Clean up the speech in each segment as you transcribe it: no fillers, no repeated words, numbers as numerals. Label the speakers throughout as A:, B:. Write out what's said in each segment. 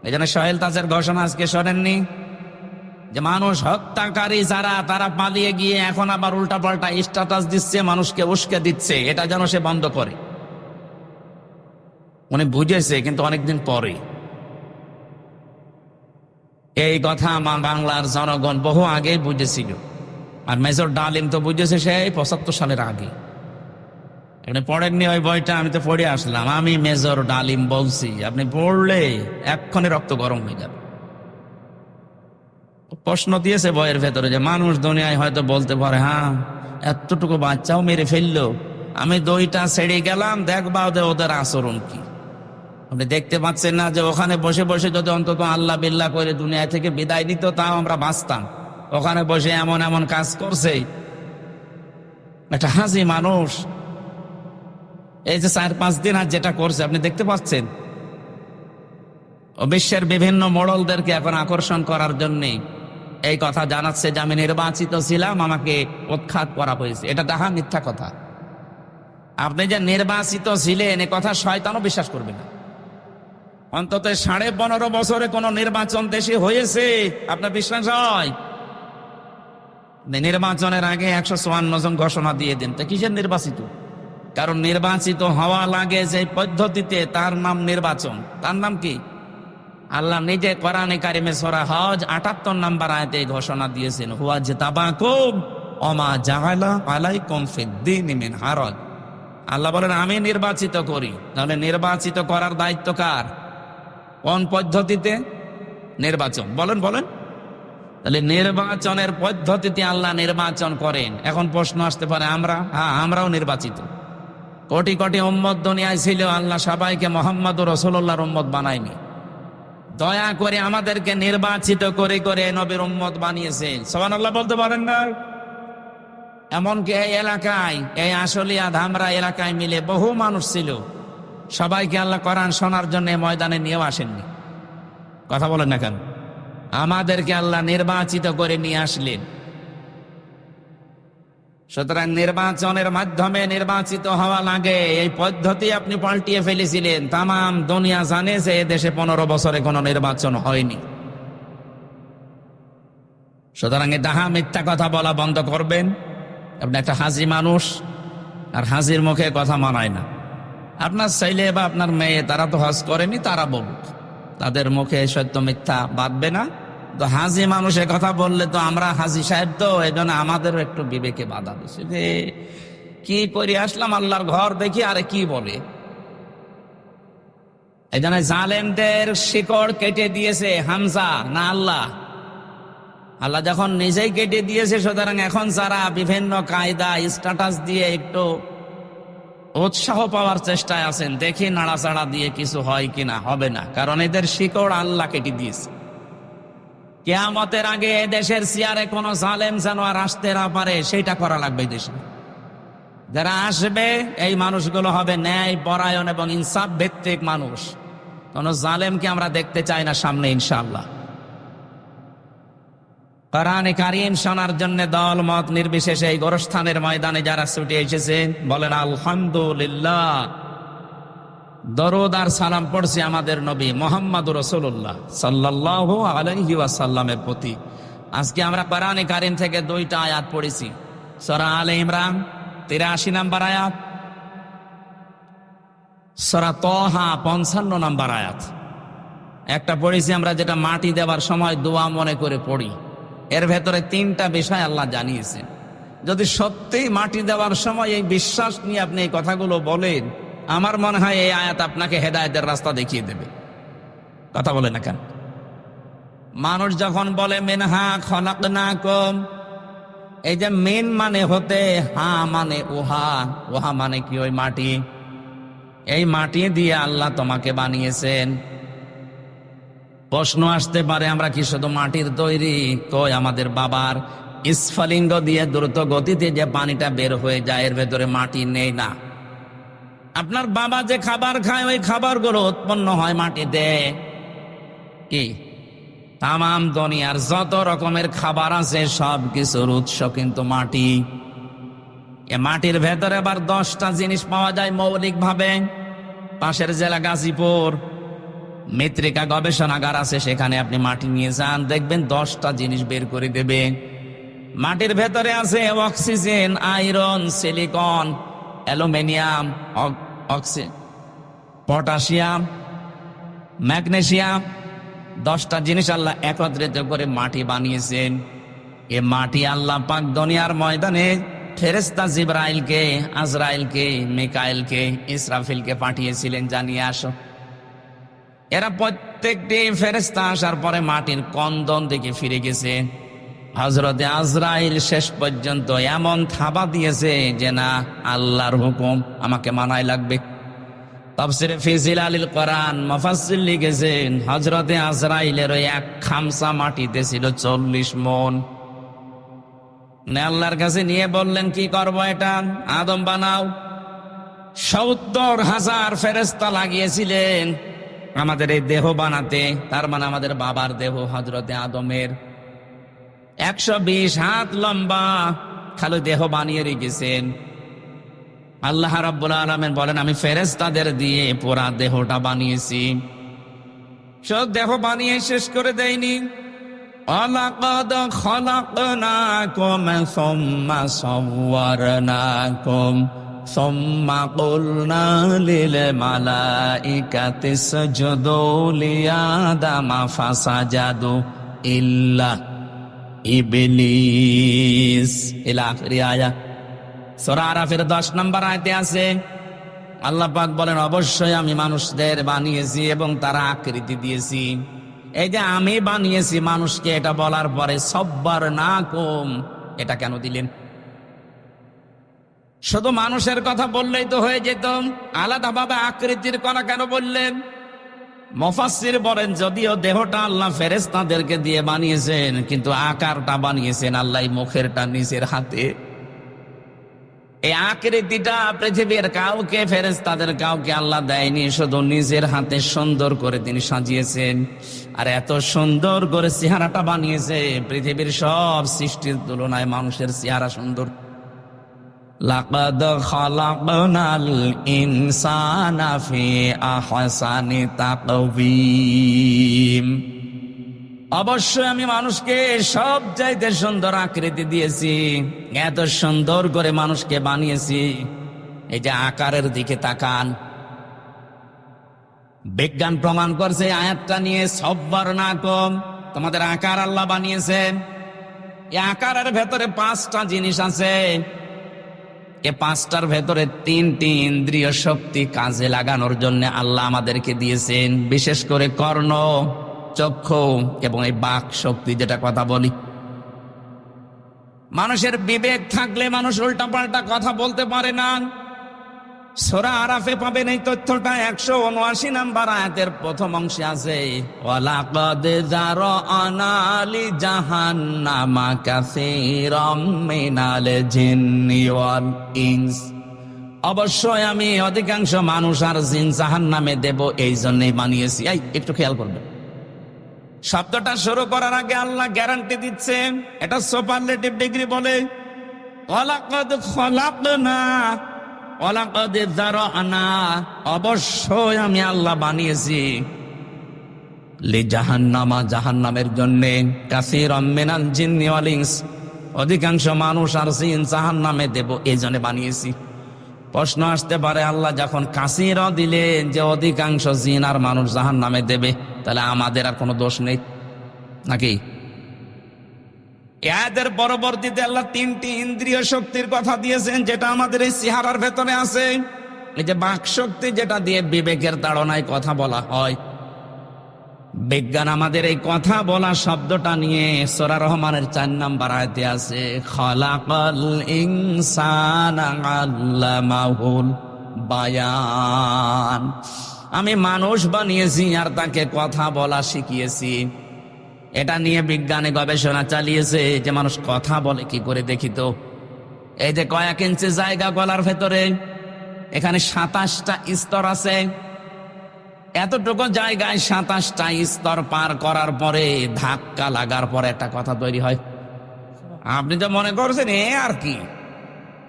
A: এই জন্য সোহেল তাজের ঘোষণা আজকে শোনেননি যে মানুষ হত্যাকারী যারা তারা পালিয়ে গিয়ে এখন আবার উল্টা পাল্টা স্ট্যাটাস দিচ্ছে, মানুষকে উস্কে দিচ্ছে, এটা যেন সে বন্ধ করে। উনি বুঝেছে কিন্তু অনেকদিন পরে। এই কথা আমার বাংলার জনগণ বহু আগে বুঝেছিল, আর মেজর ডালিম তো বুঝেছে সেই ৭৫ সালের আগে। আপনি পড়েননি ওই বইটা? আমি তো পড়ে আসলাম। আমি মেজর ডালিম বলছি, আপনি পড়লে এক্ষণে রক্ত গরম হয়ে যাবে। প্রশ্ন দিয়েছে বইয়ের ভেতরে যে মানুষ দুনিয়ায় হয়তো বলতে পারে, হ্যাঁ এতটুকু বাচ্চাও মেরে ফেললো, আমি দইটা ছেড়ে গেলাম, দেখবা ওদের আচরণ কি। আপনি দেখতে পাচ্ছেন না যে ওখানে বসে বসে যদি অন্তত আল্লাহ বিল্লাহ করে দুনিয়া থেকে বিদায় নিত, তাও আমরা বাঁচতাম। ওখানে বসে এমন এমন কাজ করছে একটা হাসি মানুষ। এই যে ৪-৫ দিন আর যেটা করছে আপনি দেখতে পাচ্ছেন, ও বিশ্বের বিভিন্ন মোড়লদেরকে এখন আকর্ষণ করার জন্য এই কথা জানাচ্ছে যে আমি নির্বাচিত ছিলাম, আমাকে উৎখাত করা হয়েছে। এটা ডাহা মিথ্যা কথা। আপনি যে নির্বাচিত ছিলেন এ কথা শয়তানও বিশ্বাস করবে না। অন্তত ১৫.৫ বছরে কোন নির্বাচন দেশে হয়েছে আপনার বিশ্বাস হয়? নির্বাচনের আগে ১৫৪ জন ঘোষণা দিয়ে দেন, তা কিসের নির্বাচিত? কারণ নির্বাচিত হওয়া লাগে যে পদ্ধতিতে, তার নাম নির্বাচন। তার নাম কি? আল্লাহ নিজে কোরআনে কারিমে সূরা হজ ৭৮ নম্বর আয়াতে ঘোষণা দিয়েছেন, হুয়া জিতাবাকুম ওমা জাআলা আলাইকুম ফিদ্দীনি মিন হারাজ। আল্লাহ বলেন আমি নির্বাচিত করি। তাহলে নির্বাচিত করার দায়িত্ব কার? কোন পদ্ধতিতে নির্বাচন? বলেন বলেন। তাহলে নির্বাচনের পদ্ধতিতে আল্লাহ নির্বাচন করেন। এখন প্রশ্ন আসতে পারে, আমরাও নির্বাচিত। কোটি কোটি উম্মত দুনিয়ায় ছিল, আল্লাহ সবাইকে মুহাম্মদুর রাসূলুল্লাহর উম্মত বানায়নি। দয়া করে আমাদেরকে নির্বাচিত করে করে নবীর উম্মত বানিয়েছেন। সুবহানাল্লাহ বলতে পারেন না? এমনকি এই এলাকায়, এই আশুলিয়া ধামরা এলাকায় মিলে বহু মানুষ ছিল, সবাইকে আল্লাহ কোরআন শোনার জন্য ময়দানে নিয়েও আসেননি। কথা বলেন না কেন? আমাদেরকে আল্লাহ নির্বাচিত করে নিয়ে আসলেন। সুতরাং নির্বাচনের মাধ্যমে নির্বাচিত হওয়া লাগে, এই পদ্ধতি আপনি পাল্টিয়ে ফেলেছিলেন। তাম দুনিয়া জানে যে দেশে ১৫ বছরে কোনো নির্বাচন হয়নি। সুতরাং এই ডাহা মিথ্যা কথা বলা বন্ধ করবেন। আপনি একটা হাজি মানুষ, আর হাজির মুখে কথা মানায় না। আপনার ছেলে বা আপনার মেয়ে তারা তো হজ করেনি, তারা বলুক, তাদের মুখে সত্য মিথ্যা বাঁধবে না। তো হাজি মানুষের কথা বললে তো আমরা হাজি সাহেব, তো এই জন্য আমাদেরও একটু বিবেকে বাধা দিচ্ছে যে কি করে আসলাম আল্লাহর ঘর দেখি, আরে কি বলে। এই জন্য জালেমদের শিকড় কেটে দিয়েছে হামজা না আল্লাহ? আল্লাহ যখন নিজেই কেটে দিয়েছে, সুতরাং এখন যারা বিভিন্ন কায়দা স্ট্যাটাস দিয়ে একটু উৎসাহ পাওয়ার চেষ্টায় আছেন, দেখি নাড়াচাড়া দিয়ে কিছু হয় কিনা। হবে না, কারণ এদের শিকড় আল্লাহ কেটে দিয়েছে। কিয়ামতের আগে দেশের চেয়ারে কোন জালেম যেন আর আসতে না পারে, সেটা করা লাগবে দেশে। যারা আসবে এই মানুষগুলো হবে ন্যায় পরায়ণ এবং ইনসাফ ভিত্তিক মানুষ। কোন জালেমকে আমরা দেখতে চাই না সামনে, ইনশাআল্লাহ। কোরআনে কারীম শোনার জন্য দল মত নির্বিশেষে এই গোরস্থানের ময়দানে যারা ছুটে এসেছেন, বলেন আলহামদুলিল্লাহ। দরুদ আর সালাম পড়ছি আমাদের নবী মুহাম্মদুর রাসূলুল্লাহ সাল্লাল্লাহু আলাইহি ওয়াসাল্লামের প্রতি। আজকে আমরা কোরআনে কারীম থেকে 2টা আয়াত পড়েছি। সূরা আলে ইমরান 83 নম্বর আয়াত, সূরা তাহা 55 নম্বর আয়াত। একটা পড়েছি আমরা যেটা মাটি দেওয়ার সময় দোয়া মনে করে পড়ি। এর ভেতরে 3টা বিষয় আল্লাহ জানিয়েছেন। যদি সত্যিই মাটি দেওয়ার সময় এই বিশ্বাস নিয়ে আপনি এই কথাগুলো বলেন, আমার মনে হয় এই আয়াত আপনাকে হেদায়েতের রাস্তা দেখিয়ে দেবে। কথা বলে না কেন? মানুষ যখন বলে মিনহা খলাকনাকুম, এই যে মিন মানে হতে, হা মানে উহা, উহা মানে কি? ওই মাটি। এই মাটি দিয়ে আল্লাহ তোমাকে বানিয়েছেন। প্রশ্ন আসতে পারে, আমরা কি শুধু মাটির তৈরি? কই, আমাদের বাবার স্ফলিঙ্গ দিয়ে দ্রুত গতিতে যে পানিটা বের হয়ে যায়, এর ভেতরে মাটি নেই না? আপনার বাবা যে খাবার খায়, ওই খাবারগুলো উৎপন্ন হয় মাটিতে। কি? তামাম দুনিয়ার যত রকমের খাবার আছে সব কিছুর উৎস কিন্তু মাটি। এ মাটির ভেতরে আবার 10টা জিনিস পাওয়া যায় মৌলিক ভাবে। পাশের জেলা গাজীপুর, মৃত্তিকা গবেষণাগার আছে, সেখানে আপনি মাটি নিয়ে যান, দেখবেন 10টা জিনিস বের করে দেবে। মাটির ভেতরে আছে oxygen, iron, silicon, aluminium, potassium, magnesium. 10টা জিনিস আল্লাহ একত্রিত করে মাটি বানিয়েছেন। এ মাটি আল্লাহ পাক দুনিয়ার ময়দানে ফেরেশতা জিবরাইলকে, আজরাইলকে, মিকাইলকে, ইসরাফিলকে পাঠিয়েছিলেন, জানিয়ে আসো। এরা প্রত্যেকটি ফেরেশতা আসার পরে মাটির কন্দন দিকে ফিরে গেছে। হযরতে আজরাইল শেষ পর্যন্ত এমন থাবা দিয়েছে যে না, আল্লাহর হুকুম আমাকে মানাই লাগবে। তাফসীরে ফি জিলালিল কোরআন মুফাসসির লিখেছেন, হযরতে আজরাইলের ওই এক খামসা মাটিতে ছিল 40 মণ। আল্লাহর কাছে নিয়ে বললেন, কি করব এটা? আদম বানাও। 70,000 ফেরেশতা লাগিয়েছিলেন আমাদের এই দেহ বানাতে, তার মানে আমাদের বাবার দেহ হযরতে আদমের। 120 হাত লম্বা খালি দেহ বানিয়ে রেখেছেন। আল্লাহ রাব্বুল আলামিন বলেন, আমি ফেরেশতাদের দিয়ে পুরা দেহটা বানিয়েছি। সব দেহ বানিয়ে শেষ করে দেয়নি। ওয়ালাকাদ খলাকনাকুম সুম্মা সাওয়ারনাকুম সুম্মা কুলনা লিল মালাইকাতি ইসজুদু লিআদামা ফাসাজাদু ইল্লা ইবলিস। ইলা আখিরি আয়াত। সূরা আরাফের 10 নম্বর আয়াতে আছে, আল্লাহ পাক বলেন, অবশ্যই আমি মানুষদের বানিয়েছি এবং তারা আকৃতি দিয়েছি। এই যে আমি বানিয়েছি মানুষকে, এটা বলার পরে সব্বার না কম, এটা কেন দিলেন? শুধু মানুষের কথা বললেই তো হয়ে যেত, আলাদাভাবে আকৃতির কথা কেন বললেন? মুফাসসির বলেন, যদিও দেহটা আল্লাহ ফেরেশতাদেরকে দিয়ে বানিয়েছেন, কিন্তু আকারটা বানিয়েছেন আল্লাহ মুখেরটা নিজের হাতে। এই আকৃতিটা পৃথিবীর কাউকে, ফেরেশতাদের কাউকে আল্লাহ দেয়নি, শুধু নিজের হাতে সুন্দর করে তিনি সাজিয়েছেন। আর এত সুন্দর করে চেহারাটা বানিয়েছে, পৃথিবীর সব সৃষ্টির তুলনায় মানুষের চেহারা সুন্দর। লাকাদ খালাকনাল ইনসানা ফি আহসানি তাকওয়িম। অবশ্যই আমি মানুষকে সব চাইতে সুন্দর আকৃতি দিয়েছি, এত সুন্দর করে মানুষকে বানিয়েছি। এই যে আকারের দিকে তাকান, বিজ্ঞান প্রমাণ করছে আয়াতটা নিয়ে, সব্বার না কম, তোমাদের আকার আল্লাহ বানিয়েছেন। এই আকারের ভেতরে 5টা জিনিস আছে। এই 5টার ভেতরে 3টি ইন্দ্রিয় শক্তি কাজে লাগানোর জন্য আল্লাহ আমাদেরকে দিয়েছেন, বিশেষ করে কর্ণ, চক্ষু এবং এই বাক শক্তি, যেটা কথা বলি। মানুষের বিবেক থাকলে মানুষ উল্টাপাল্টা কথা বলতে পারে না। সূরা আরাফে পাবেন এই তথ্যটা, 179 নম্বর আয়াতের প্রথম অংশে আছে, ওয়ালাকাদ যারানা লি জাহান্নামা কাসীরাম মিনাল জিন্নি ওয়াল ইনস। অবশ্যই আমি অধিকাংশ মানুষ আর জিন জাহান্নামে দেব, এই জন্যই বানিয়েছি। এই একটু খেয়াল করবেন, শব্দটা শুরু করার আগে আল্লাহ গ্যারান্টি দিচ্ছে, এটা সুপারলেটিভ ডিগ্রি বলে। ওয়ালাকাদ খলাকনা, ওয়ালাকাদ যারানা, অবশ্যই আমি আল্লাহ বানিয়েছি লি জাহান্নামা, জাহান্নামের জন্য, কাসীরাম মিনাল জিন্নি ওয়াল ইনস, অধিকাংশ মানুষ আর জিন জাহান্নামে দেব, এই জন্য বানিয়েছি। প্রশ্ন আসতে পারে, আল্লাহ যখন কাসীরা দিলেন যে অধিকাংশ জিন আর মানুষ জাহান্নামে দেবে, তাহলে আমাদের আর কোনো দোষ নেই নাকি? এদের পরবর্তীতে আল্লাহ 3টি ইন্দ্রিয় শক্তির কথা দিয়েছেন, যেটা আমাদের এই চেহারার ভেতরে আছে। এই যে বাক শক্তি, যেটা দিয়ে বিবেকের তাড়নায় কথা বলা হয়। বিজ্ঞান আমাদের এই কথা বলা শব্দটা নিয়ে সূরা রহমানের 4 নম্বর আয়াতে আছে, খালাকাল ইনসানা আল্লামাহুল বায়ান। আমি মানুষ বানিয়েছি আর তাকে কথা বলা শিখিয়েছি। এটা নিয়ে বিজ্ঞানে গবেষণা চালিয়েছে যে মানুষ কথা বলে কি করে, দেখি তো। এই যে কয়েক ইঞ্চি জায়গা গলার ভেতরে, এখানে 27টা স্তর আছে। এতটুকু জায়গায় 27টা স্তর পার করার পরে, ধাক্কা লাগার পরে একটা কথা তৈরি হয়। আপনি তো মনে করছেন এ আর কি,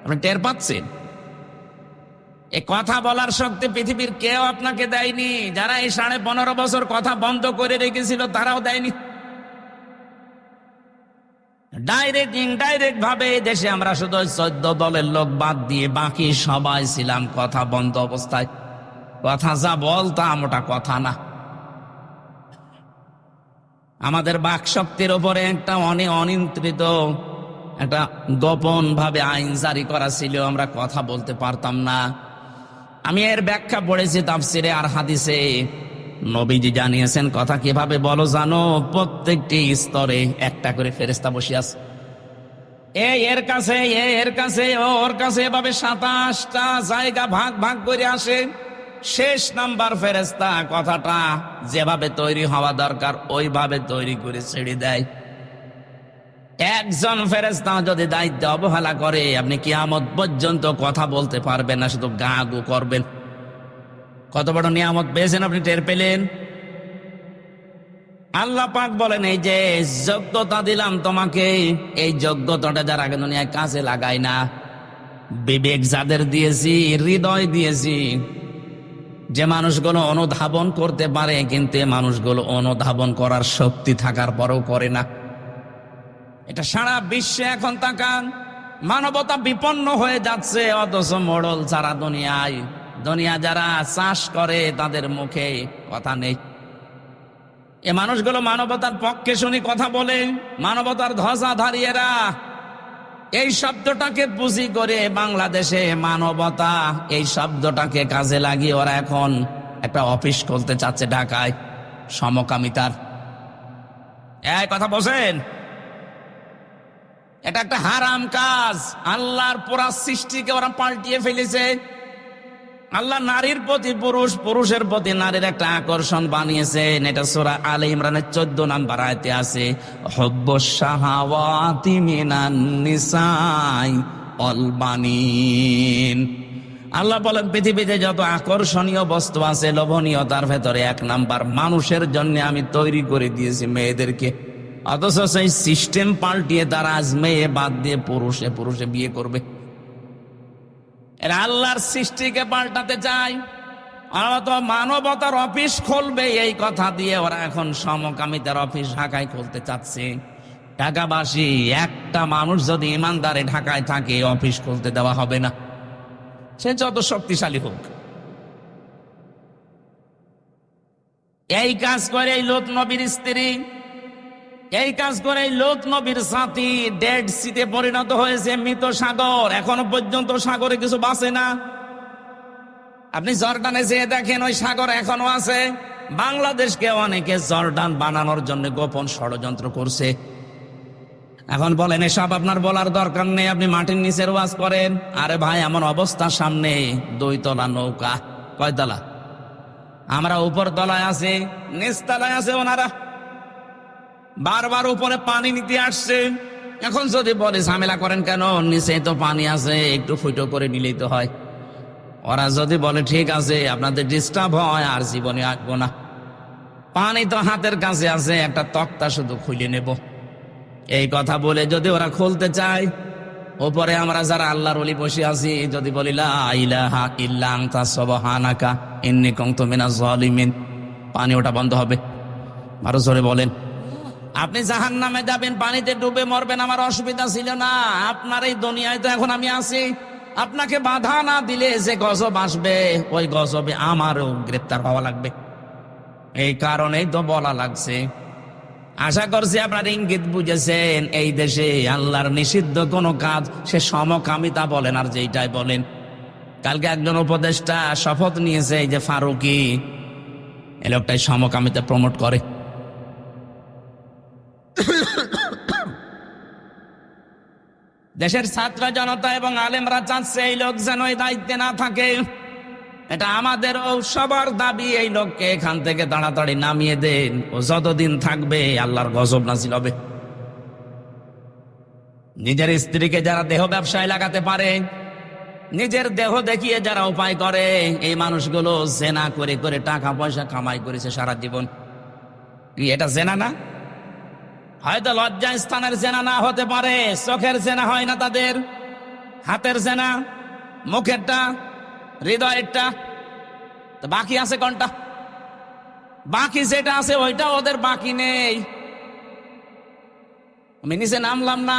A: আপনি টের পাচ্ছেন? এই কথা বলার শক্তি পৃথিবীর কেউ আপনাকে দেয়নি। যারা এই 15.5 বছর কথা বন্ধ করে রেখেছিল তারাও দেয়নি। ডাইরেক্ট ইনডাইরেক্ট ভাবে দেশে আমরা শুধু 14 দলের লোক বাদ দিয়ে বাকি সবাই ছিলাম কথা বন্ধ অবস্থায়। কথা যা বলতাম ওটা কথা না। আমাদের বাক শক্তির উপরে একটা অনিয়ন্ত্রিত একটা গোপন ভাবে আইন জারি করা ছিল, আমরা কথা বলতে পারতাম না। আমি এর ব্যাখ্যা পড়েছি তাফসিরে আর হাদিসে। নবীজি জানিয়েছেন কথা কিভাবে বলো জানো? প্রত্যেকটি স্তরে একটা করে ফেরেশতা বসে আছে। এর কাছে এর কাছে ওর কাছে এভাবে 27টা জায়গা ভাগ ভাগ করে আসে। শেষ নাম্বার ফেরেশতা কথাটা যেভাবে তৈরি হওয়া দরকার ওইভাবে তৈরি করে ছেড়ে দেয়। একজন ফেরেশতা যদি দায়িত্ব অবহেলা করে আপনি কিয়ামত পর্যন্ত কথা বলতে পারবেন না, শুধু গা গু করবেন। কত বড় নিয়ামত পেয়েছেন আপনি, টের পেলেন? আল্লাহ পাক বলেন এই যে যোগ্যতা দিলাম তোমাকে, এই যোগ্যতাটা যার আগে দুনিয়ায় কাজে লাগায় না, বিবেক যাদের দিয়েছি, হৃদয় দিয়েছি, যে মানুষগুলো অনুধাবন করতে পারে কিন্তু এই মানুষগুলো অনুধাবন করার শক্তি থাকার পরেও করে না। এটা সারা বিশ্বে এখন তাকান, মানবতা বিপন্ন হয়ে যাচ্ছে, অথচ মোড়ল ছাড়া দুনিয়া যারা চাষ করে তাদের মুখে কথা নেই। এ মানুষগুলো মানবতার পক্ষে শুনি কথা বলে, মানবতার ধ্বজাধারীরা। এই শব্দটাকে পুঁজি করে বাংলাদেশে মানবতা, এই শব্দটাকে কাজে লাগিয়ে ওরা এখন একটা অফিস খুলতে চাচ্ছে ঢাকায়, সমকামিতার। এই কথা বলছেন, এটা একটা হারাম কাজ। আল্লাহর পুরা সৃষ্টিকে ওরা পাল্টিয়ে ফেলেছে। আল্লাহ নারীর প্রতি পুরুষ, পুরুষের প্রতি নারীর একটা আকর্ষণ বানিয়েছেন। এটা সূরা আলে ইমরানের 14 নম্বর আয়াতে আছে, হুব্বুশ শাহাওয়াতি মিনান নিসাই ওয়াল বানিন। আল্লাহ বলেন পৃথিবীতে যত আকর্ষণীয় বস্তু আছে, লোভনীয়, তার ভেতরে 1 নাম্বার মানুষের জন্য আমি তৈরি করে দিয়েছি মেয়েদেরকে। অথচ সেই সিস্টেম পাল্টিয়ে তারা আজ মেয়ে বাদ দিয়ে পুরুষে বিয়ে করবে। এরা আল্লাহর সৃষ্টিকে পাল্টাতে চায়। ওরা তো মানবতার অফিস খুলবে এই কথা দিয়ে ওরা এখন সমকামিতার অফিস ঢাকায় খুলতে চাচ্ছে। ঢাকাবাসী একটা মানুষ যদি ইমানদারে ঢাকায় থাকে অফিস খুলতে দেওয়া হবে না, সে যত শক্তিশালী হোক। এই কাজ করে এই লূত নবীর স্ত্রী, এই কাজ করে লূত নবীর সাথী ডেড সিতে পরিণত হয়েছে, মৃত সাগর। এখনো পর্যন্ত সাগরে কিছু বাঁচে না। আপনি জর্ডানে যেয়ে দেখেন ওই সাগর এখনো আছে। বাংলাদেশকে অনেকে জর্ডান বানানোর জন্য গোপন ষড়যন্ত্র করছে। এখন বলেন এসব আপনার বলার দরকার নেই, আপনি মাটির নিচের ওয়াজ করেন। আরে ভাই, এমন অবস্থা সামনে 2 তলা নৌকা। কয় তলা? আমরা উপর তলায় আছি, নিচ তলায় আছে ওনারা। বারবার উপরে পানি নিতে আসছে। এখন যদি বলে ঝামেলা করেন কেন, নিচে তো পানি আছে, একটু ফুটো করে নিলেই তো হয়। ওরা যদি বলে ঠিক আছে আপনাদের ডিস্টার্ব হয়, আর জীবনে আসবো না। পানি তো হাতের কাছে আছে, একটা তক্তা শুধু খুলে নেব। এই কথা বলে যদি ওরা খুলতে চায়, ওপরে আমরা যারা আল্লাহর ওলি বসে আছি যদি বলি লা ইলাহা ইল্লা আনতা সুবহানাকা ইন্নী কুনতু মিনাজ জালিমিন, পানি ওটা বন্ধ হবে। আরো জোরে বলেন। আপনি জাহান্নামে যাবেন, পানিতে ডুবে মরবেন, আমার অসুবিধা ছিল না। আপনার এই দুনিয়ায় তো এখন আমি আছি। আপনাকে বাধা না দিলে যে গজব আসবে, ওই গজবে আমারও গ্রেপ্তার হওয়া লাগবে। এই কারণেই তো বলা লাগছে। আশা করছি আপনার ইঙ্গিত বুঝেছেন। এই দেশে আল্লাহর নিষিদ্ধ কোনো কাজ, সে সমকামিতা বলেন আর যেইটাই বলেন। কালকে একজন উপদেষ্টা শপথ নিয়েছে, এই যে ফারুকি, এই লোকটাই সমকামিতা প্রমোট করে। দেশের ছাত্র জনতা এবং আলেমরা চাচ্ছে এই লোক যেন এই দায়িত্বে না থাকে। এটা আমাদেরও সবার দাবি, এই লোককে এখান থেকে তাড়াতাড়ি নামিয়ে দেন। ও যতদিন থাকবে আল্লাহর গজব নাজিল হবে। নিজের স্ত্রীকে যারা দেহ ব্যবসায় লাগাতে পারে, নিজের দেহ দেখিয়ে যারা উপায় করে, এই মানুষগুলো জেনা করে করে টাকা পয়সা কামাই করেছে সারা জীবন। কি এটা জেনা না? হয়তো লজ্জা স্থানের জেনা না হতে পারে, চোখের জেনা হয় না তাদের, হাতের জেনা, মুখেরটা, হৃদয়েরটা, তো বাকি আছে কোনটা? বাকি যেটা আছে ওইটা ওদের বাকি নেই। আমি নিচে নামলাম না।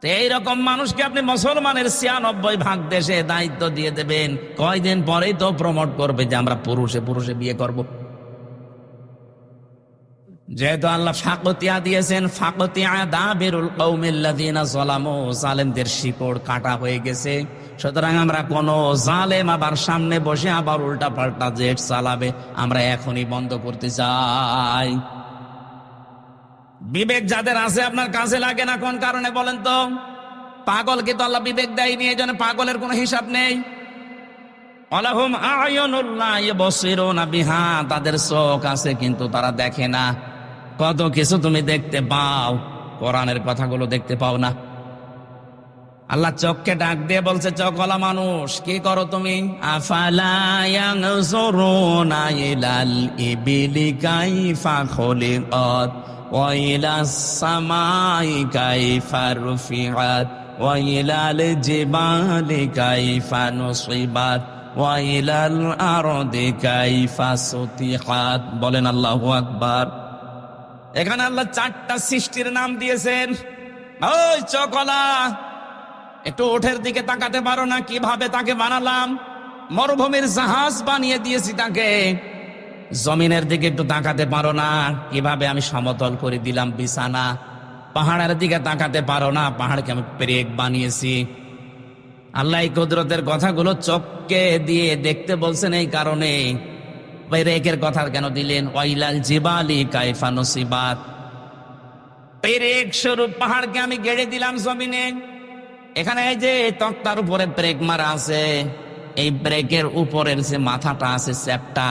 A: তো এইরকম মানুষকে আপনি মুসলমানের ৯৬ দেশে দায়িত্ব দিয়ে দেবেন, কয়দিন পরেই তো প্রমোট করবে যে আমরা পুরুষে পুরুষে বিয়ে করব। যেহেতু আল্লাহ ফাকতিয়া দিয়েছেন, ফাকতিয়া দাবিরুল কওমিল্লাযিনা যালামু, জালেমদের শিকড় কাটা হয়ে গেছে। সুতরাং আমরা কোন জালেম আবার সামনে বসে আবার উল্টা পাল্টা জেট চালাবে আমরা এখনই বন্ধ করতে চাই। বিবেক যাদের আছে আপনার কাজে লাগে না কোন কারণে বলেন তো? পাগলকে তো আল্লাহ বিবেক দেয়নি, এই জন্য পাগলের কোনো হিসাব নেই। আলাহুম আয়ুনুল লা ইবসিরুনা বিহা, তাদের চোখ আছে কিন্তু তারা দেখে না। কত কিছু তুমি দেখতে পাও, কোরআনের কথাগুলো দেখতে পাও না। আল্লাহ চোখকে ডাক দিয়ে বলছে, চোখওয়ালা মানুষ কি করো তুমি? আফালা ইয়ানজুরুনা ইলাল ইবিলি কাইফা খুলিকাত ওয়া ইলাস সামাই কাইফা রুফিআত ওয়া ইলাল জিবালি কাইফা নুসিবাত ওয়া ইলাল আরদি কাইফা সুতিহাত। বলেন আল্লাহু আকবার। এখানে আল্লাহ 4টা সৃষ্টির নাম দিয়েছেন। ওই চোখওয়ালা, একটু ওঠের দিকে তাকাতে পারো না? কিভাবে তাকে বানালাম, মরুভূমির জাহাজ বানিয়ে দিয়েছি তাকে। জমিনের দিকে একটু তাকাতে পারো না? কিভাবে আমি সমতল করে দিলাম বিছানা। পাহাড়ের দিকে তাকাতে পারো না? পাহাড়কে আমি পেরেক বানিয়েছি। আল্লাহ এই কুদরতের কথাগুলো চোখকে দিয়ে দেখতে বলছেন এই কারণে। পেরেকের কথা কেন দিলেন? ওয়াইলাল জিবালি কাইফা নুসিবাত, পেরেক স্বরূপ পাহাড়কে আমি গেড়ে দিলাম জমিনে। এখানে এই যে তক্তার উপরে ব্রেক মারা আছে, এই ব্রেকের উপরের যে মাথাটা আছে চ্যাপটা,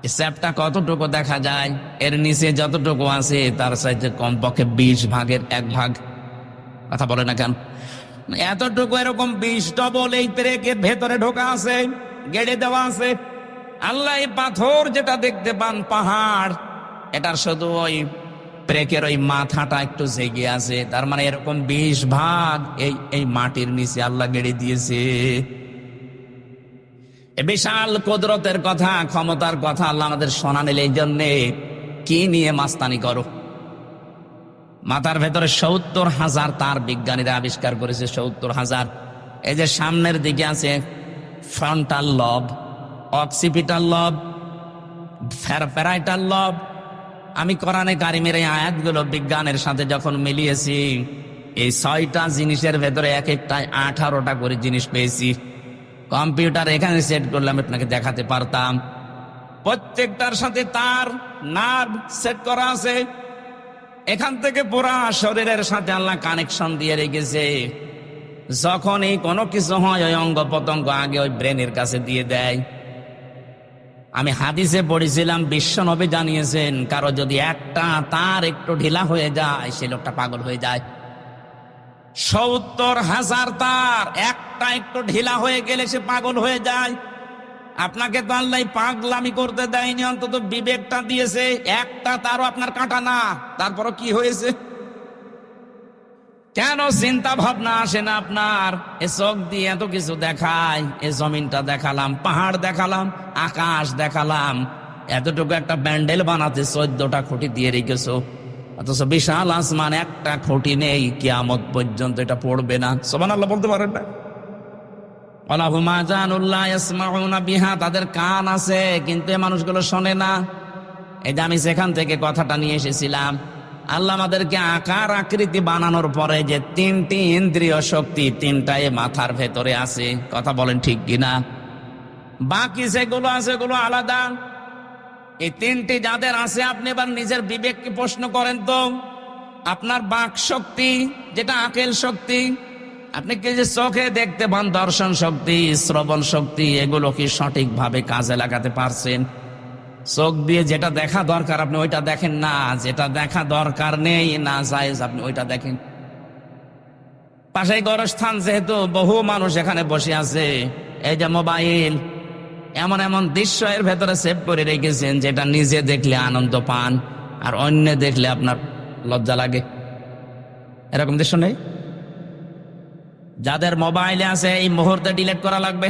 A: এই চ্যাপটা কতটুকু দেখা যায়? এর নিচে যতটুকু আছে তার চাইতে কমপক্ষে 20 ভাগের 1 ভাগ। কথা বলে না কেন? এতটুকু এরকম 20 ডবল এই ব্রেকের ভেতরে ঢোকা আছে, গেড়ে দেওয়া আছে। আল্লাহ এই পাথর যেটা দেখতে পান পাহাড়, এটার শুধু ওই ব্রেকের ওই মাথাটা একটু জেগে আছে। তার মানে এরকম 20 ভাগ এই মাটির নিচে আল্লাহ গেড়ে দিয়েছে। বিশাল কুদরতের কথা, ক্ষমতার কথা আল্লাহ আমাদের শোনালেন। এই জন্যে কি নিয়ে মাস্তানি করো? মাথার ভেতরে ৭০,০০০ তার বিজ্ঞানীরা আবিষ্কার করেছে। ৭০,০০০। এই যে সামনের দিকে আছে ফ্রন্টাল লব, অক্সিপিটাল লব, প্যারাইটাল লব। আমি কোরআনে কারিমের এই আয়াতগুলো বিজ্ঞানের সাথে যখন মিলিয়েছি, এই 6টা জিনিসের ভেতরে এক একটায় 18টা করে জিনিস পেয়েছি। কম্পিউটার এখানে সেট করলাম, আপনাকে দেখাতে পারতাম। প্রত্যেকটার সাথে তার নার্ভ সেট করা আছে। এখান থেকে পুরা শরীরের সাথে আল্লাহ কানেকশন দিয়ে রেখেছে। যখনই কোনো কিছু হয় ওই অঙ্গ প্রত্যঙ্গ আগে ওই ব্রেনের কাছে দিয়ে দেয়। আমি হাদিসে পড়েছিলাম, বিশ্বনবী জানিয়েছেন, কারো যদি একটা তার একটু ঢিলা হয়ে যায় সে লোকটা পাগল হয়ে যায়। ৭০,০০০ তার একটা একটু ঢিলা হয়ে গেলে সে পাগল হয়ে যায়। আপনাকে তো আল্লাহ পাগলামি করতে দেয়নি, অন্তত বিবেকটা দিয়েছে। একটা তারও আপনার কাটা না, তারপরও কি হয়েছে? কেন চিন্তা ভাবনা আসে না আপনার? এ চোখ দিয়ে এত কিছু দেখায়, এ জমিনটা দেখালাম, পাহাড় দেখালাম, আকাশ দেখালাম, এতটুকু একটা ব্যান্ডেল বানাতে 14টা খুঁটি দিয়ে রেখেছো, অথচ বিশাল আসমান একটা খুঁটি নেই, কিয়ামত পর্যন্ত এটা পড়বে না। সুবহানাল্লাহ বলতে পারেন না? ওয়ালাহুম আযানুল্লাহ ইয়াসমাউনা বিহা, তাদের কান আছে কিন্তু এই মানুষগুলো শোনে না। এই যে আমি সেখান থেকে কথাটা নিয়ে এসেছিলাম, আল্লাহ আমাদেরকে আকার আকৃতি বানানোর পরে যে 3টি ইন্দ্রিয় শক্তি, 3টাই মাথার ভেতরে আছে। কথা বলেন ঠিক কিনা? বাকি যেগুলো আছে এগুলো আলাদা। এই 3টি যাদের আছে, আপনি এবার নিজের বিবেককে প্রশ্ন করেন তো, আপনার বাক শক্তি যেটা আকেল শক্তি, আপনি কি যে চোখে দেখতে পান, দর্শন শক্তি, শ্রবণ শক্তি, এগুলো কি সঠিকভাবে কাজে লাগাতে পারছেন? চোখ দিয়ে যেটা দেখা দরকার আপনি ওইটা দেখেন না, যেটা দেখা দরকার নেই না জায়েজ আপনি ওইটা দেখেন। পাশে গরস্থান, যেহেতু বহু মানুষ এখানে বসে আছে, এই যে মোবাইল, এমন এমন দৃশ্য এর ভেতরে সেভ করে রেখেছেন যেটা নিজে দেখলে আনন্দ পান আর অন্য দেখলে আপনার লজ্জা লাগে। এরকম দৃশ্য নেই? যাদের মোবাইলে আছে এই মুহূর্তে ডিলিট করা লাগবে।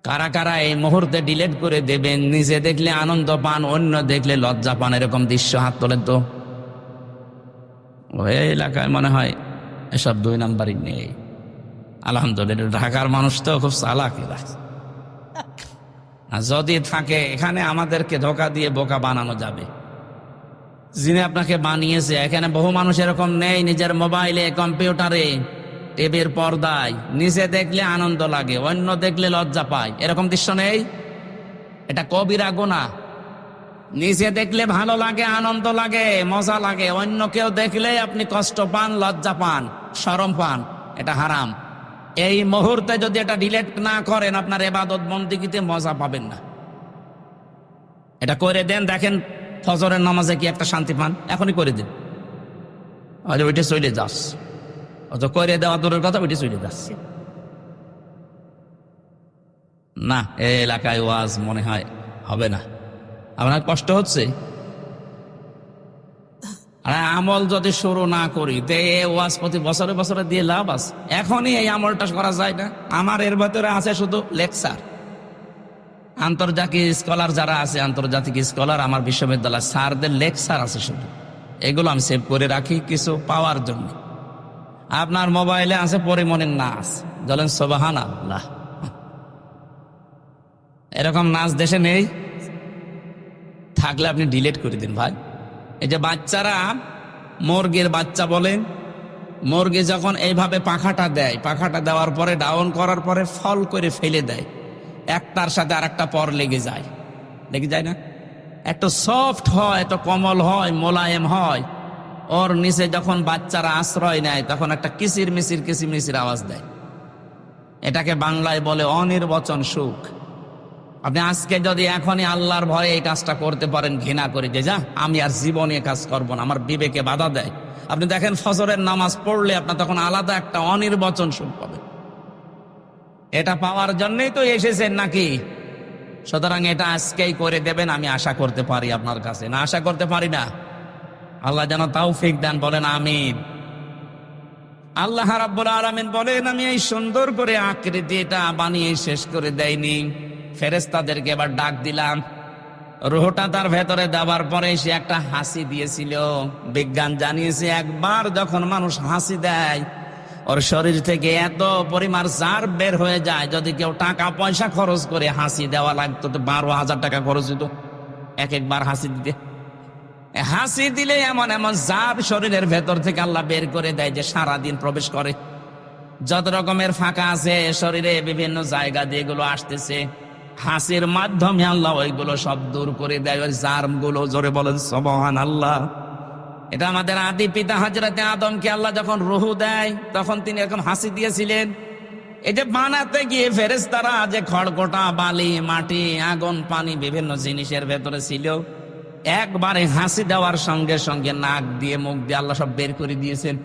A: কারা কারা এই মুহূর্তে ডিলিট করে দেবেন? নিজে দেখলে আনন্দ পান, অন্য দেখলে লজ্জা পান, এরকম দৃশ্য হাত তোলেন তো। ওই এলাকায় মনে হয় এসব 2 নাম্বারই নেই। আলহামদুলিল্লাহ, ঢাকার মানুষ তো খুব চালাক এরা। যদি থাকে এখানে আমাদেরকে ধোঁকা দিয়ে বোকা বানানো যাবে। যিনি আপনাকে বানিয়েছে, এখানে বহু মানুষ এরকম নেই। নিজের মোবাইলে, কম্পিউটারে, টিভির পর্দায় নিজে দেখলে আনন্দ লাগে, অন্য দেখলে লজ্জা পায়, এরকম দৃশ্য নেই? এটা কবিরা গুনাহ। নিজে দেখলে ভালো লাগে, আনন্দ লাগে, মজা লাগে, অন্য কেউ দেখলে আপনি কষ্ট পান, লজ্জা পান, শরম পান, এটা হারাম। এই মুহূর্তে যদি এটা ডিলিট না করেন, আপনার ইবাদত বন্দেগীতে মজা পাবেন না। এটা করে দেন, দেখেন ফজরের নামাজে কি একটা শান্তি পান। এখনই করে দেন, ওইটা চলে যাস। অত করে দেওয়া দূরের কথা, ওইটা চলে যাচ্ছে না। এই এলাকায় ওয়াজ মনে হয় হবে না। আপনার কষ্ট হচ্ছে। আর আমল যদি শুরু না করি, ওয়াজ প্রতি বছরে বছরে দিয়ে লাভ আছে? এখনই এই আমলটা করা যায় না? আমার এর ভেতরে আছে শুধু লেকচার। আন্তর্জাতিক স্কলার যারা আছে, আন্তর্জাতিক স্কলার আমার বিশ্ববিদ্যালয় স্যারদের লেকচার আছে শুধু। এগুলো আমি সেভ করে রাখি কিছু পাওয়ার জন্য। আপনার মোবাইলে আছে পরিমণির নাচ, বলেন সুবহানাল্লাহ। এরকম নাচ দেশে নেই? থাকলে আপনি ডিলিট করে দিন ভাই। এই যে বাচ্চারা, মুরগির বাচ্চা বলেন, মুরগি যখন এইভাবে পাখাটা দেয়, পাখাটা দেওয়ার পরে ডাউন করার পরে ফল করে ফেলে দেয়, একটার সাথে আর একটা পর লেগে যায়, লেগে যায় না? একটু সফট হয়, একটু কোমল হয়, মোলায়েম হয়। ওর নিচে যখন বাচ্চারা আশ্রয় নেয়, তখন একটা কিচির মিচির কিচির মিচির আওয়াজ দেয়। এটাকে বাংলায় বলে অনির্বচন সুখ। আপনি আজকে যদি এখনই আল্লাহর ভয়ে এই কাজটা করতে পারেন, ঘৃণা করে যে যা আমি আর জীবনে কাজ করব না, আমার বিবেকে বাধা দেয়, আপনি দেখেন ফজরের নামাজ পড়লে আপনার তখন আলাদা একটা অনির্বচন সুখ পাবেন। এটা পাওয়ার জন্যই তো এসেছেন নাকি? সুতরাং এটা আজকেই করে দেবেন, আমি আশা করতে পারি আপনার কাছে। না আশা করতে পারি না? আল্লাহ যেন তৌফিক দেন, বলেন আমিন। আল্লাহ রাব্বুল আলামিন বলেন, আমি এই সুন্দর করে আকৃতি এটা বানিয়ে শেষ করে দেয়নি, ফেরেশতাদেরকে এবার ডাক দিলাম। রুহটা তার ভেতরে দেওয়ার পরে সে একটা হাসি দিয়েছিল। বিজ্ঞান জানিয়েছে, একবার যখন মানুষ হাসি দেয়, ওর শরীর থেকে এত পরিমাণ জার্ম বের হয়ে যায়, যদি কেউ টাকা পয়সা খরচ করে হাসি দেওয়া লাগতো তো 12,000 টাকা খরচ হতো এক একবার হাসি দিতে। হাসি দিলে এমন এমন জার শরীরের ভেতর থেকে আল্লাহ বের করে দেয় যে সারাদিন প্রবেশ করে। যত রকমের ফাঁকা আছে শরীরে, বিভিন্ন জায়গা দিয়ে এগুলো আসতেছে, হাসির মাধ্যমে আল্লাহ ওইগুলো সব দূর করে দেয়, ওই জার্ম গুলো। জোরে বলেন সুবহানাল্লাহ। এটা আমাদের আদি পিতা হযরতে আদমকে আল্লাহ যখন রূহ দেয়, তখন তিনি এরকম হাসি দিয়েছিলেন। এই যে বানাতে গিয়ে ফেরেশতারা যে খড়কটা, বালি, মাটি, আগুন, পানি, বিভিন্ন জিনিসের ভেতরে ছিল, একবারে হাসি দেওয়ার সঙ্গে সঙ্গে নাক দিয়ে, মুখ দিয়ে আল্লাহ সব বের করে দিয়েছেন।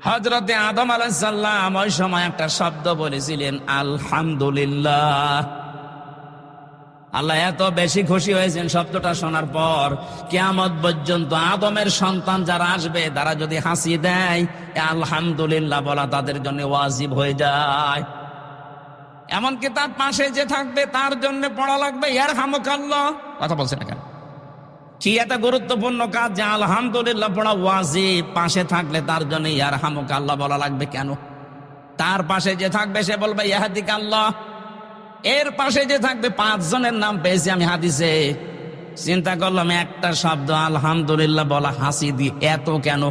A: হযরতে আদম আলাইহিস সালাম ওই সময় একটা শব্দ বলেছিলেন, আলহামদুলিল্লাহ। আল্লাহ এত বেশি খুশি হয়েছেন শব্দটা শোনার পর, কিয়ামত পর্যন্ত আদমের সন্তান যারা আসবে তারা যদি হাসি দেয়, আলহামদুলিল্লাহ বলা তাদের জন্য ওয়াজিব হয়ে যায়। এমনকি তার পাশে যে থাকবে তার জন্য পড়া লাগবে ইয়ারহামুকাল্লাহ। কথা বলছে না কেন? কি একটা গুরুত্বপূর্ণ কাজ যে আলহামদুলিল্লাহ পড়া ওয়াজিব, পাশে থাকলে তার জন্য ইয়ারহামুকাল্লাহ বলা লাগবে কেন? তার পাশে যে থাকবে সে বলবে ইয়াহদিকাল্লাহ। এর পাশে যে থাকবে 5 জনের নাম পেয়েছি আমি হাদিসে। চিন্তা করলাম, একটা শব্দ আলহামদুলিল্লাহ বলা হাসি দিয়ে এত কেন?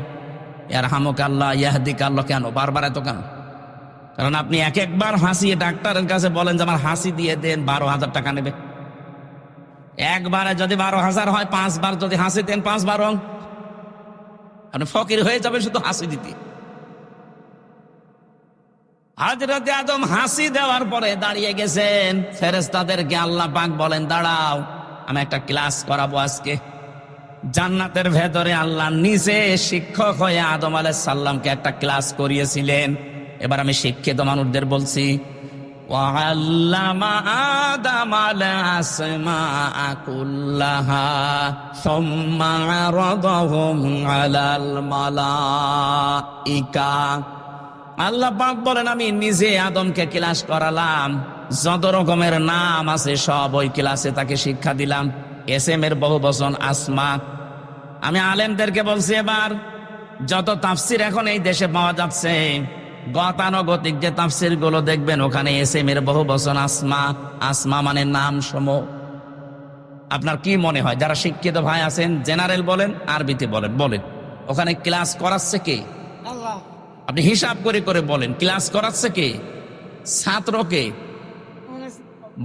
A: ইয়ারহামুকাল্লাহ, ইয়াহদিকাল্লাহ কেন বারবার এত কেন? কারণ আপনি এক একবার হাসিয়ে ডাক্তারের কাছে বলেন যে আমার হাসি দিয়ে দেন, 12,000 টাকা নেবে। একবারে যদি 12,000 হয়, 5 বার যদি হাসি দেন 5 বার আপনি ফকির হয়ে যাবেন শুধু হাসি দিতে। হযরতে আদম হাসি দেওয়ার পরে দাঁড়িয়ে গেছেন। ফেরেশতাদেরকে আল্লাহ পাক বলেন, দাঁড়াও, আমি একটা ক্লাস করাবো আজকে। জান্নাতের ভেতরে আল্লাহ নিজে শিক্ষক হয়ে আদম আলাইহিস সালামকে একটা ক্লাস করিয়েছিলেন। এবার আমি শিক্ষিত মানুষদের বলছি, وعلم آدم الأسماء كلها ثم عرضهم على الملائكة আল্লাহ পাক বলেন আমি নিজে আদমকে ক্লাস করালাম, যত রকমের নাম আছে সব ওই ক্লাসে তাকে শিক্ষা দিলাম। এসএম এর বহু বচন আসমা। আমি আলেমদেরকে বলছি এবার যত তাফসির এখন এই দেশে পাওয়া যাচ্ছে, গতানুগতিক যে তাফসির গুলো দেখবেন ওখানে এসএম এর বহু বচন আসমা। আসমা মানে নাম সমূহ। আপনার কি মনে হয় যারা শিক্ষিত ভাই আছেন, জেনারেল বলেন আরবিতে বলেন, বলেন ওখানে ক্লাস করাচ্ছে কে?
B: আল্লাহ।
A: আপনি হিসাব করে করে বলেন ক্লাস করাচ্ছে কে? ছাত্রকে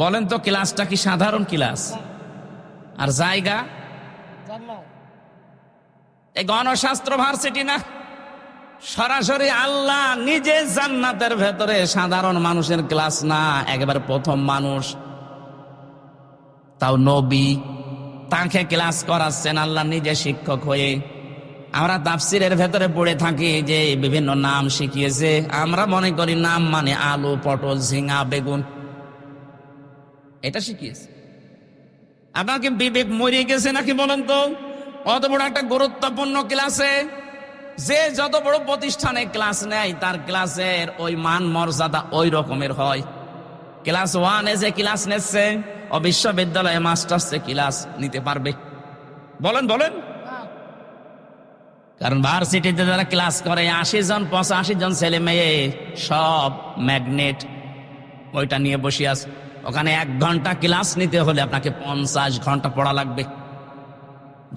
A: বলেন তো, ক্লাসটা কি সাধারণ ক্লাস? আর জায়গা
B: জান্নাত।
A: এই গণশাস্ত্র ভার্সিটি না, সরাসরি আল্লাহ নিজে জান্নাতের ভেতরে, সাধারণ মানুষের ক্লাস না, একেবারে প্রথম মানুষ, তাও নবী, তাকে ক্লাস করাচ্ছেন আল্লাহ নিজে শিক্ষক হয়ে। আমরা তাফসিরের ভেতরে পড়ে থাকি যে বিভিন্ন নাম শিখিয়েছে, আমরা মনে করি নাম মানে আলু, পটল, ঝিঙা, বেগুন, এটা শিখিয়েছে। আপনার কি বিবেক মরিয়ে গেছে নাকি বলেন তো? অত বড় একটা গুরুত্বপূর্ণ ক্লাসে যে যত বড় প্রতিষ্ঠানে ক্লাস নেয় তার ক্লাসের ওই মান মর্যাদা ওই রকমের হয়। ক্লাস 1 যে ক্লাস নিচ্ছে ও বিশ্ববিদ্যালয়ে মাস্টার্সে ক্লাস নিতে পারবে? বলেন বলেন। কারণ ভার্সিটিতে যারা ক্লাস করে 80 জন 85 জন ছেলে মেয়ে সব ম্যাগনেট, ওইটা নিয়ে বসে আছে। ওখানে 1 ঘন্টা ক্লাস নিতে হলে আপনাকে 50 ঘন্টা পড়া লাগবে।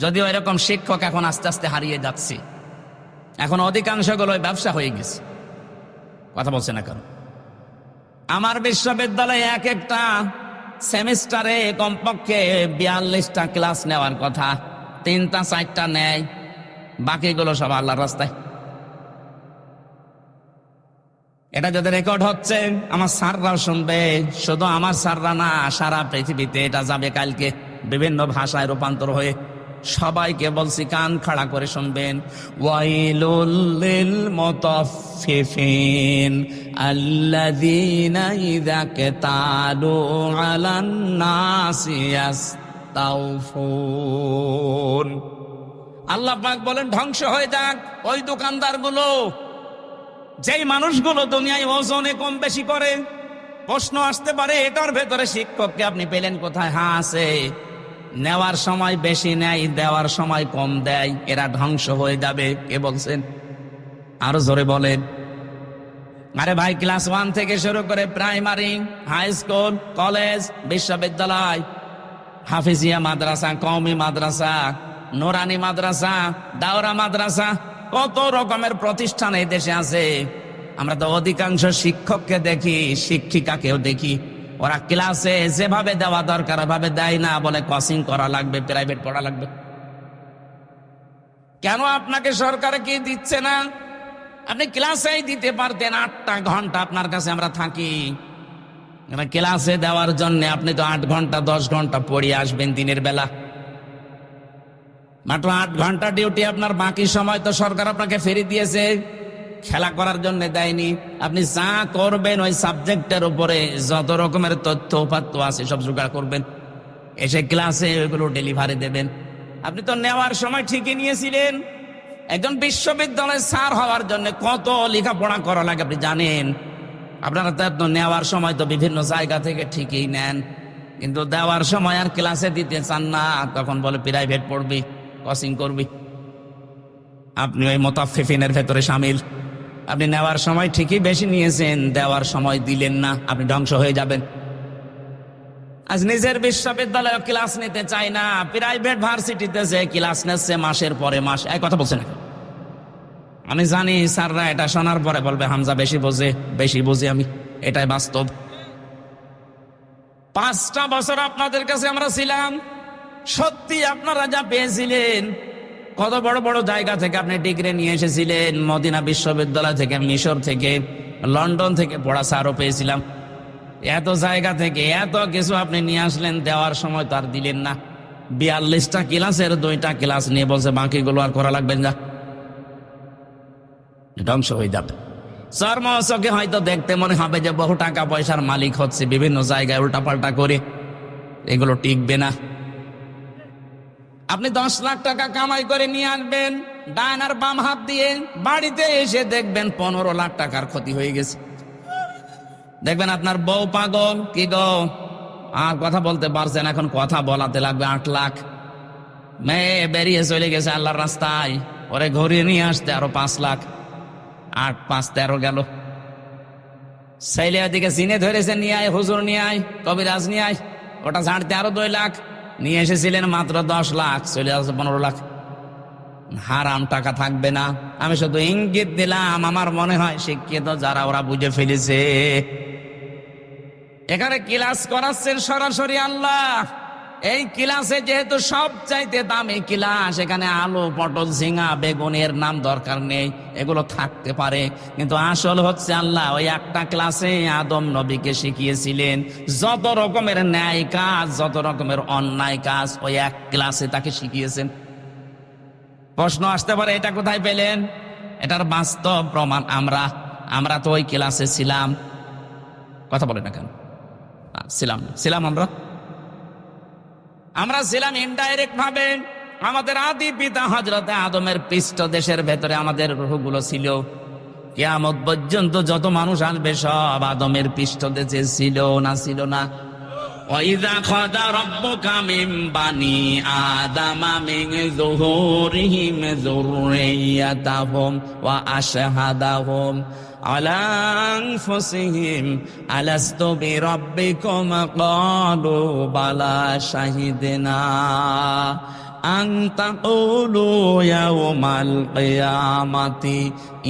A: যদিও এরকম শিক্ষক এখন আস্তে আস্তে হারিয়ে যাচ্ছে, এখন অধিকাংশগুলো ব্যবসা হয়ে গেছে। কথা বলছে না কারণ আমার বিশ্ববিদ্যালয়ে এক একটা সেমিস্টারে কমপক্ষে 42টা ক্লাস নেওয়ার কথা, 3টা 4টা নেয়, বাকিগুলো সব আল্লাহর রাস্তায়। এটা যদি রেকর্ড হচ্ছে আমার স্যাররাও শুনবে, শুধু আমার স্যাররা না, সারা পৃথিবীতে এটা যাবে কালকে বিভিন্ন ভাষায় রূপান্তর হয়ে। সবাইকে বলছি কান খাড়া করে শুনবেন। ওয়াইলুল লিল মুতাফফিফিন আল্লাযীনা ইযা কাতালু আলান নাসি ইস্তাওফুন। আল্লাহ পাক বলেন ধ্বংস হয়ে যাক ওই দোকানদারগুলো, যেই মানুষগুলো দুনিয়ায় ওজনে কম বেশি করে। প্রশ্ন আসতে পারে এটার ভেতরে শিক্ষককে আপনি পেলেন কোথায়? হ্যাঁ আছে, নেওয়ার সময় বেশি নেয়, দেওয়ার সময় কম দেয়, এরা ধ্বংস হয়ে যাবে। কে বলছেন? আরো জোরে বলেন। আরে ভাই, ক্লাস 1 থেকে শুরু করে প্রাইমারি, হাই স্কুল, কলেজ, বিশ্ববিদ্যালয়, হাফিজিয়া মাদ্রাসা, কওমি মাদ্রাসা, নুরানি মাদ্রাসা, দাওরা মাদ্রাসা, কত রকমের প্রতিষ্ঠান এই দেশে আছে। আমরা তো অধিকাংশ শিক্ষককে দেখি, শিক্ষিকাকেও দেখি, ওরা ক্লাসে যেভাবে দেওয়া দরকার ওভাবে দেয় না, বলে কোচিং করা লাগবে, প্রাইভেট পড়া লাগবে। কেন আপনাকে সরকারে কি দিচ্ছে না? আপনি ক্লাসেই দিতে পারতেন। 8টা ঘন্টা আপনার কাছে আমরা থাকি, ক্লাসে দেওয়ার জন্য আপনি তো 8 ঘন্টা 10 ঘন্টা পড়িয়ে আসবেন দিনের বেলা। মাত্র 8 ঘন্টা ডিউটি আপনার, বাকি সময় তো সরকার আপনাকে ফেরি দিয়েছে, খেলা করার জন্য দেয়নি। আপনি যা করবেন ওই সাবজেক্টের উপরে যত রকমের তথ্য উপাত্ত আছে সব জোগাড় করবেন, এসে ক্লাসে ওইগুলো ডেলিভারি দেবেন। আপনি তো নেওয়ার সময় ঠিকই নিয়েছিলেন। একজন বিশ্ববিদ্যালয়ের স্যার হওয়ার জন্য কত লেখাপড়া করা লাগে আপনি জানেন। আপনারা তো নেওয়ার সময় তো বিভিন্ন জায়গা থেকে ঠিকই নেন, কিন্তু দেওয়ার সময় আর ক্লাসে দিতে চান না, তখন বলে প্রাইভেট পড়বি, কোচিং করবি। আপনি ওই মুতাফফিফিনের ভেতরে শামিল। আপনি নেওয়ার সময় ঠিকই বেশি নিয়েছেন, দেওয়ার সময় দিলেন না, আপনি ধ্বংস হয়ে যাবেন। আজ নিজের বিশ্ববিদ্যালয়ে ক্লাস নিতে চাই না, প্রাইভেট ভার্সিটিতে যে ক্লাস নিচ্ছে মাসের পরে মাস। এক কথা বলছেন, আমি জানি স্যাররা এটা শোনার পরে বলবে হামজা বেশি বোঝে, বেশি বুঝি আমি, এটাই বাস্তব। 5টা বছর আপনাদের কাছে আমরা ছিলাম, সত্যি আপনারা যা পেয়েছিলেন, কত বড় বড় জায়গা থেকে আপনি ডিগ্রি নিয়ে এসেছিলেন, মদিনা বিশ্ববিদ্যালয় থেকে, মিশর থেকে, লন্ডন থেকে পড়া স্যারও পেয়েছিলাম। এত জায়গা থেকে এত কিছু আপনি নিয়ে আসলেন, দেওয়ার সময় তো আর দিলেন না। 42টা ক্লাসের 2টা ক্লাস নিয়ে বলছে বাকিগুলো আর করা লাগবে না, ধ্বংস হয়ে যাবে। চর্ম চোখে হয়তো দেখতে মনে হবে যে বহু টাকা পয়সার মালিক হচ্ছে, বিভিন্ন জায়গায় উল্টাপাল্টা করে, এগুলো টিকবে না। আপনি 10 লাখ টাকা কামাই করে নিয়ে আসবেন ডান আর বাম হাত দিয়ে, বাড়িতে এসে দেখবেন 15 লাখ টাকার ক্ষতি হয়ে গেছে। দেখবেন আপনার বউ পাগল, কি গো আর কথা বলতে পারছেন, এখন কথা বলাতে লাগবে 8 লাখ। মেয়ে বেরিয়ে চলে গেছে আল্লাহর রাস্তায়, ওরে ঘুরিয়ে নিয়ে আসতে আরো 5 লাখ, 8 5 13 গেল। ছেলে ওদিকে সিনে ধরেছে, নিয়ে আয় হুজুর, নিয়ে আয় কবিরাজ, নিয়ে আয়, ওটা ঝাড়তে আরো 2 লাখ। নিয়ে এসেছিলেন মাত্র 10 লাখ, চলে আসছে 15 লাখ। হারাম টাকা থাকবে না। আমি শুধু ইঙ্গিত দিলাম, আমার মনে হয় শিক্ষিত যারা ওরা বুঝে ফেলেছে। এখানে ক্লাস করাচ্ছেন সরাসরি আল্লাহ। এই ক্লাসে যেহেতু সব চাইতে দামি ক্লাস, এখানে আলু পটল ঝিঙা বেগুনের নাম দরকার নেই, এগুলো থাকতে পারে, কিন্তু আসল হচ্ছে আল্লাহ ওই একটা ক্লাসে আদম নবীকে শিখিয়েছিলেন যত রকমের ন্যায় কাজ, যত রকমের অন্যায় কাজ, ওই এক ক্লাসে তাকে শিখিয়েছেন। প্রশ্ন আসতে পারে এটা কোথায় পেলেন? এটার বাস্তব প্রমাণ আমরা তো ওই ক্লাসে ছিলাম। কথা বলে না কেন? ছিলাম আমরা ছিলাম ইনডাইরেক্ট ভাবে। আমাদের আদি পিতা হযরতে আদমের পৃষ্ঠ দেশের ভেতরে আমাদের রূহগুলো ছিল। কিয়ামত পর্যন্ত যত মানুষ আসবে সব আদমের পৃষ্ঠ দেশে ছিল না? وَإِذَا أَخَذَ رَبُّكَ مِنْ بَنِي آدَمَ مِنْ ظُهُورِهِمْ ذُرِّيَّتَهُمْ وَأَشْهَدَهُمْ عَلَى أَنفُسِهِمْ أَلَسْتُ بِرَبِّكُمْ قَالُوا بَلَى شَهِدْنَا أَن تَقُولُوا يَوْمَ الْقِيَامَةِ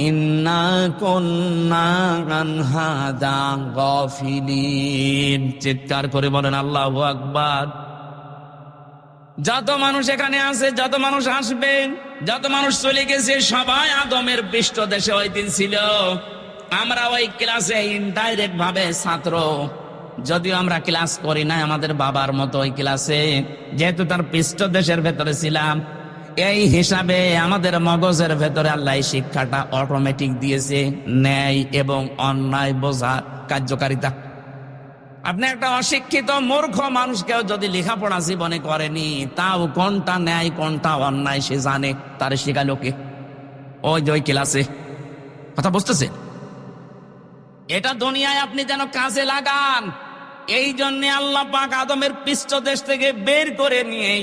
A: إِنَّا كُنَّا عَنْ هَذَا غَافِلِينَ। চিৎকার করে বলেন আল্লাহু আকবার। যত মানুষ এখানে আছে, যত মানুষ আসবে, যত মানুষ চলে গেছে, সবাই আদমের পৃষ্ঠদেশে ওই দিন ছিল। আমরা ওই ক্লাসে ইনডাইরেক্ট ভাবে ছাত্র, যদিও আমরা ক্লাস করি না আমাদের বাবার মতো ওই ক্লাসে, যেহেতু তার পৃষ্ঠ দেশের ভেতরে ছিলাম, এই হিসাবে আমাদের মগজের ভেতরে আল্লাহ শিক্ষাটা অটোমেটিক দিয়েছে, ন্যায় এবং অন্যায় বোঝার কার্যকারিতা। আপনি একটা অশিক্ষিত মূর্খ মানুষকেও যদি লেখাপড়া জীবনে করেনি, তাও কোনটা ন্যায় কোনটা অন্যায় সে জানে, তার শেখালো কে? ওই ক্লাসে। কথা বুঝতেছে? এটা দুনিয়ায় আপনি যেন কাজে লাগান। এই জন্য আল্লাহ পাক আদমের পৃষ্ঠদেশ থেকে বের করে নিয়ে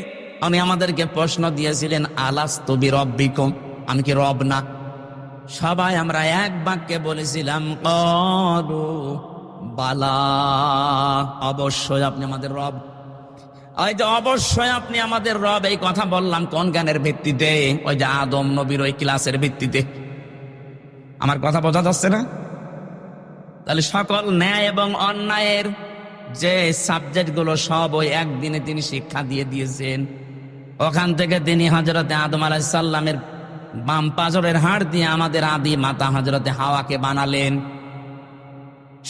A: উনি আমাদেরকে প্রশ্ন দিয়েছিলেন, আলাস্তু বিরব্বিকুম, আমি কি রব না? সবাই আমরা এক বাক্যে বলেছিলাম, ক্বালু বালা, অবশ্যই আপনি আমাদের রব। ওই যে অবশ্যই আপনি আমাদের রব, এই কথা বললাম কোন জ্ঞানের ভিত্তিতে? ওই যে আদম নবীর ওই ক্লাসের ভিত্তিতে। আমার কথা বোঝা যাচ্ছে না? তাহলে সকল ন্যায় এবং অন্যায়ের যে সাবজেক্ট গুলো সব ওই একদিনে তিনি শিক্ষা দিয়ে দিয়েছেন। ওখান থেকে তিনি হযরতে আদম আলাইহিস সালামের বাম পাজরের হাড় দিয়ে আমাদের আদি মাতা হযরতে হাওয়াকে বানালেন।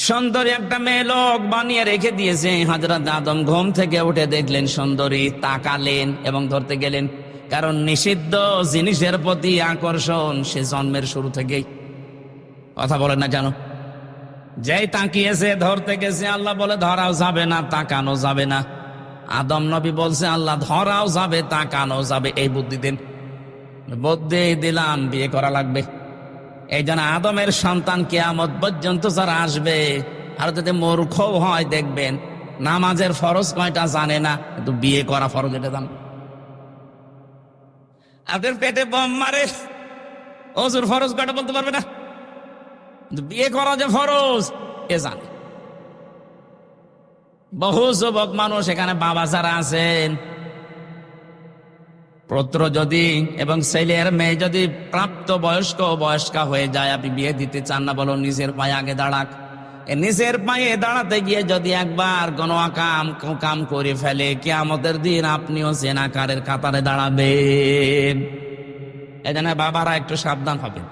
A: সুন্দরী একটা মেয়ে লোক বানিয়ে রেখে দিয়েছে। হযরত আদম ঘুম থেকে উঠে দেখলেন সুন্দরী, তাকালেন এবং ধরতে গেলেন, কারণ নিষিদ্ধ জিনিসের প্রতি আকর্ষণ সে জন্মের শুরু থেকেই। কথা বলেন না কেন? যেই তাকিয়েছে, ধরতে গেছে, আল্লাহ বলে ধরাও যাবে না, তাকানো যাবে না। আদম নবী বলছে, আল্লাহ ধরাও যাবে, তাকানো যাবে, এই বুদ্ধি দেন। বুদ্ধি দিলাম, বিয়ে করা লাগবে। এই জন্য আদমের সন্তান কিয়ামত পর্যন্ত যারা আসবে, আর যদি মূর্খ হয় দেখবেন নামাজের ফরজ কয়টা জানে না, কিন্তু বিয়ে করা ফরজ এটা জানে। আপনার পেটে বম মারে, ওজুর ফরজ কয়টা বলতে পারবে না, বিয়ে করা যে ফরজ এ জানে। বহু যুবক মানুষ এখানে বাবা যারা আছেন, পুত্র যদি এবং ছেলের মেয়ে যদি প্রাপ্ত বয়স্কা হয়ে যায়, আপনি বিয়ে দিতে চান না, বলো নিজের পায়ে আগে দাঁড়াক। নিজের পায়ে দাঁড়াতে গিয়ে যদি একবার কোনো কাম করে ফেলে, কিয়ামতের দিন আপনিও জেনাকারের কাতারে দাঁড়াবেন। এই জন্য বাবারা একটু সাবধান হবেন।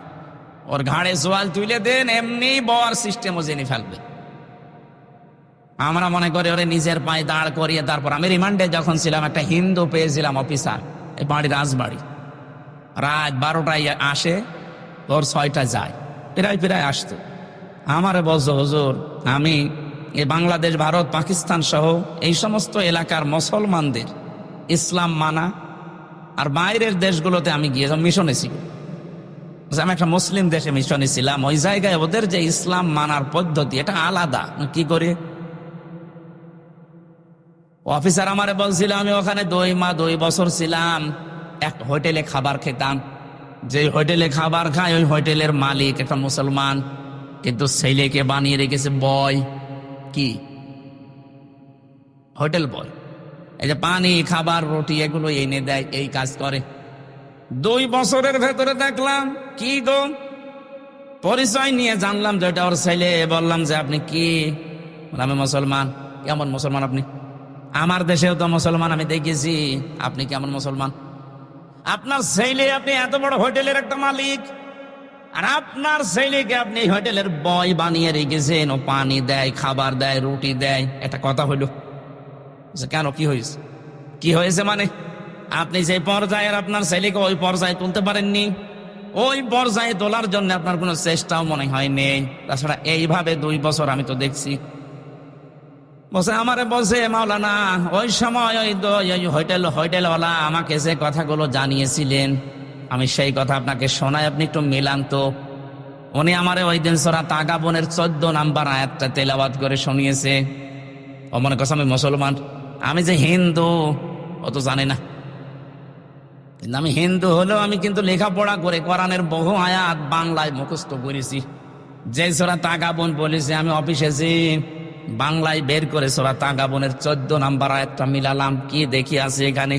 A: ওর ঘাড়ে সোয়াল তুলে দেন, এমনি বর সিস্টেমও জেনে ফেলবে। আমরা মনে করি ওরে নিজের পায়ে দাঁড় করিয়ে, তারপর আমি রিমান্ডে যখন ছিলাম একটা হিন্দু পেয়েছিলাম অফিসার, এই বাড়ি রাজবাড়ি, রাত 12টায় আসে, ওর 6টায় যায়, প্রায় আসতো। আমারে বলছো হুজুর আমি এই বাংলাদেশ, ভারত, পাকিস্তান সহ এই সমস্ত এলাকার মুসলমানদের ইসলাম মানা, আর বাইরের দেশগুলোতে আমি গিয়ে মিশনে ছিল, আমি একটা মুসলিম দেশে মিশনে ছিলাম, ওই জায়গায় ওদের যে ইসলাম মানার পদ্ধতি এটা আলাদা। কি করে? অফিসার আমারে বলছিল, আমি ওখানে 2 বছর ছিলাম, এক হোটেলে খাবার খেতাম, যে হোটেলে খাবার খায় ওই হোটেলের মালিক একটা মুসলমান, কিন্তু ছেলেকে বানিয়ে রেখেছে বয়, কি হোটেল বয়। এই যে পানি, খাবার, রুটি এগুলো এনে দেয়, এই কাজ করে। 2 বছরের ভেতরে দেখলাম কি গো, পরিচয় নিয়ে জানলাম যে এটা ওর ছেলে। বললাম যে আপনি কি? আমি মুসলমান। কেমন মুসলমান আপনি? আমার দেশেও তো মুসলমান আমি দেখেছি, আপনি কেমন মুসলমান? আপনার ছেলে, আপনি এত বড় হোটেলের একটা মালিক, আর আপনার ছেলেকে আপনি হোটেলের বয় বানিয়ে রেখেছেন, ও পানি দেয়, খাবার দেয়, রুটি দেয়, এটা কথা হইল? কেন, কি হয়েছে? কি হয়েছে মানে আপনি যে পর্যায়ের আপনার ছেলেকে ওই পর্যায়ে তুলতে পারেননি, ওই পর্যায়ে তোলার জন্য আপনার কোনো চেষ্টাও মনে হয়নি। তাছাড়া এইভাবে 2 বছর আমি তো দেখছি। বসে আমারে বলছে, মাওলানা ওই সময় ওই হোটেলওয়ালা আমাকে যে কথাগুলো জানিয়েছিলেন আমি সেই কথা আপনাকে শোনাই, আপনি একটু মিলান তো। উনি আমারে ওই দিন সূরা তাগাবনের 14 নম্বর আয়াতটা তেলাওয়াত করে শুনিয়েছে। ও মনে করছে আমি মুসলমান, আমি যে হিন্দু ও তো জানে না। কিন্তু আমি হিন্দু হলেও আমি কিন্তু লেখাপড়া করে কোরআনের বহু আয়াত বাংলায় মুখস্থ করেছি। যে সূরা তাগাবন বলেছে, আমি অফিসে যে বাংলায় বের করে সূরা তাগাবনের 14 নম্বর আয়াতটা মিলালাম। কি দেখি আছে এখানে,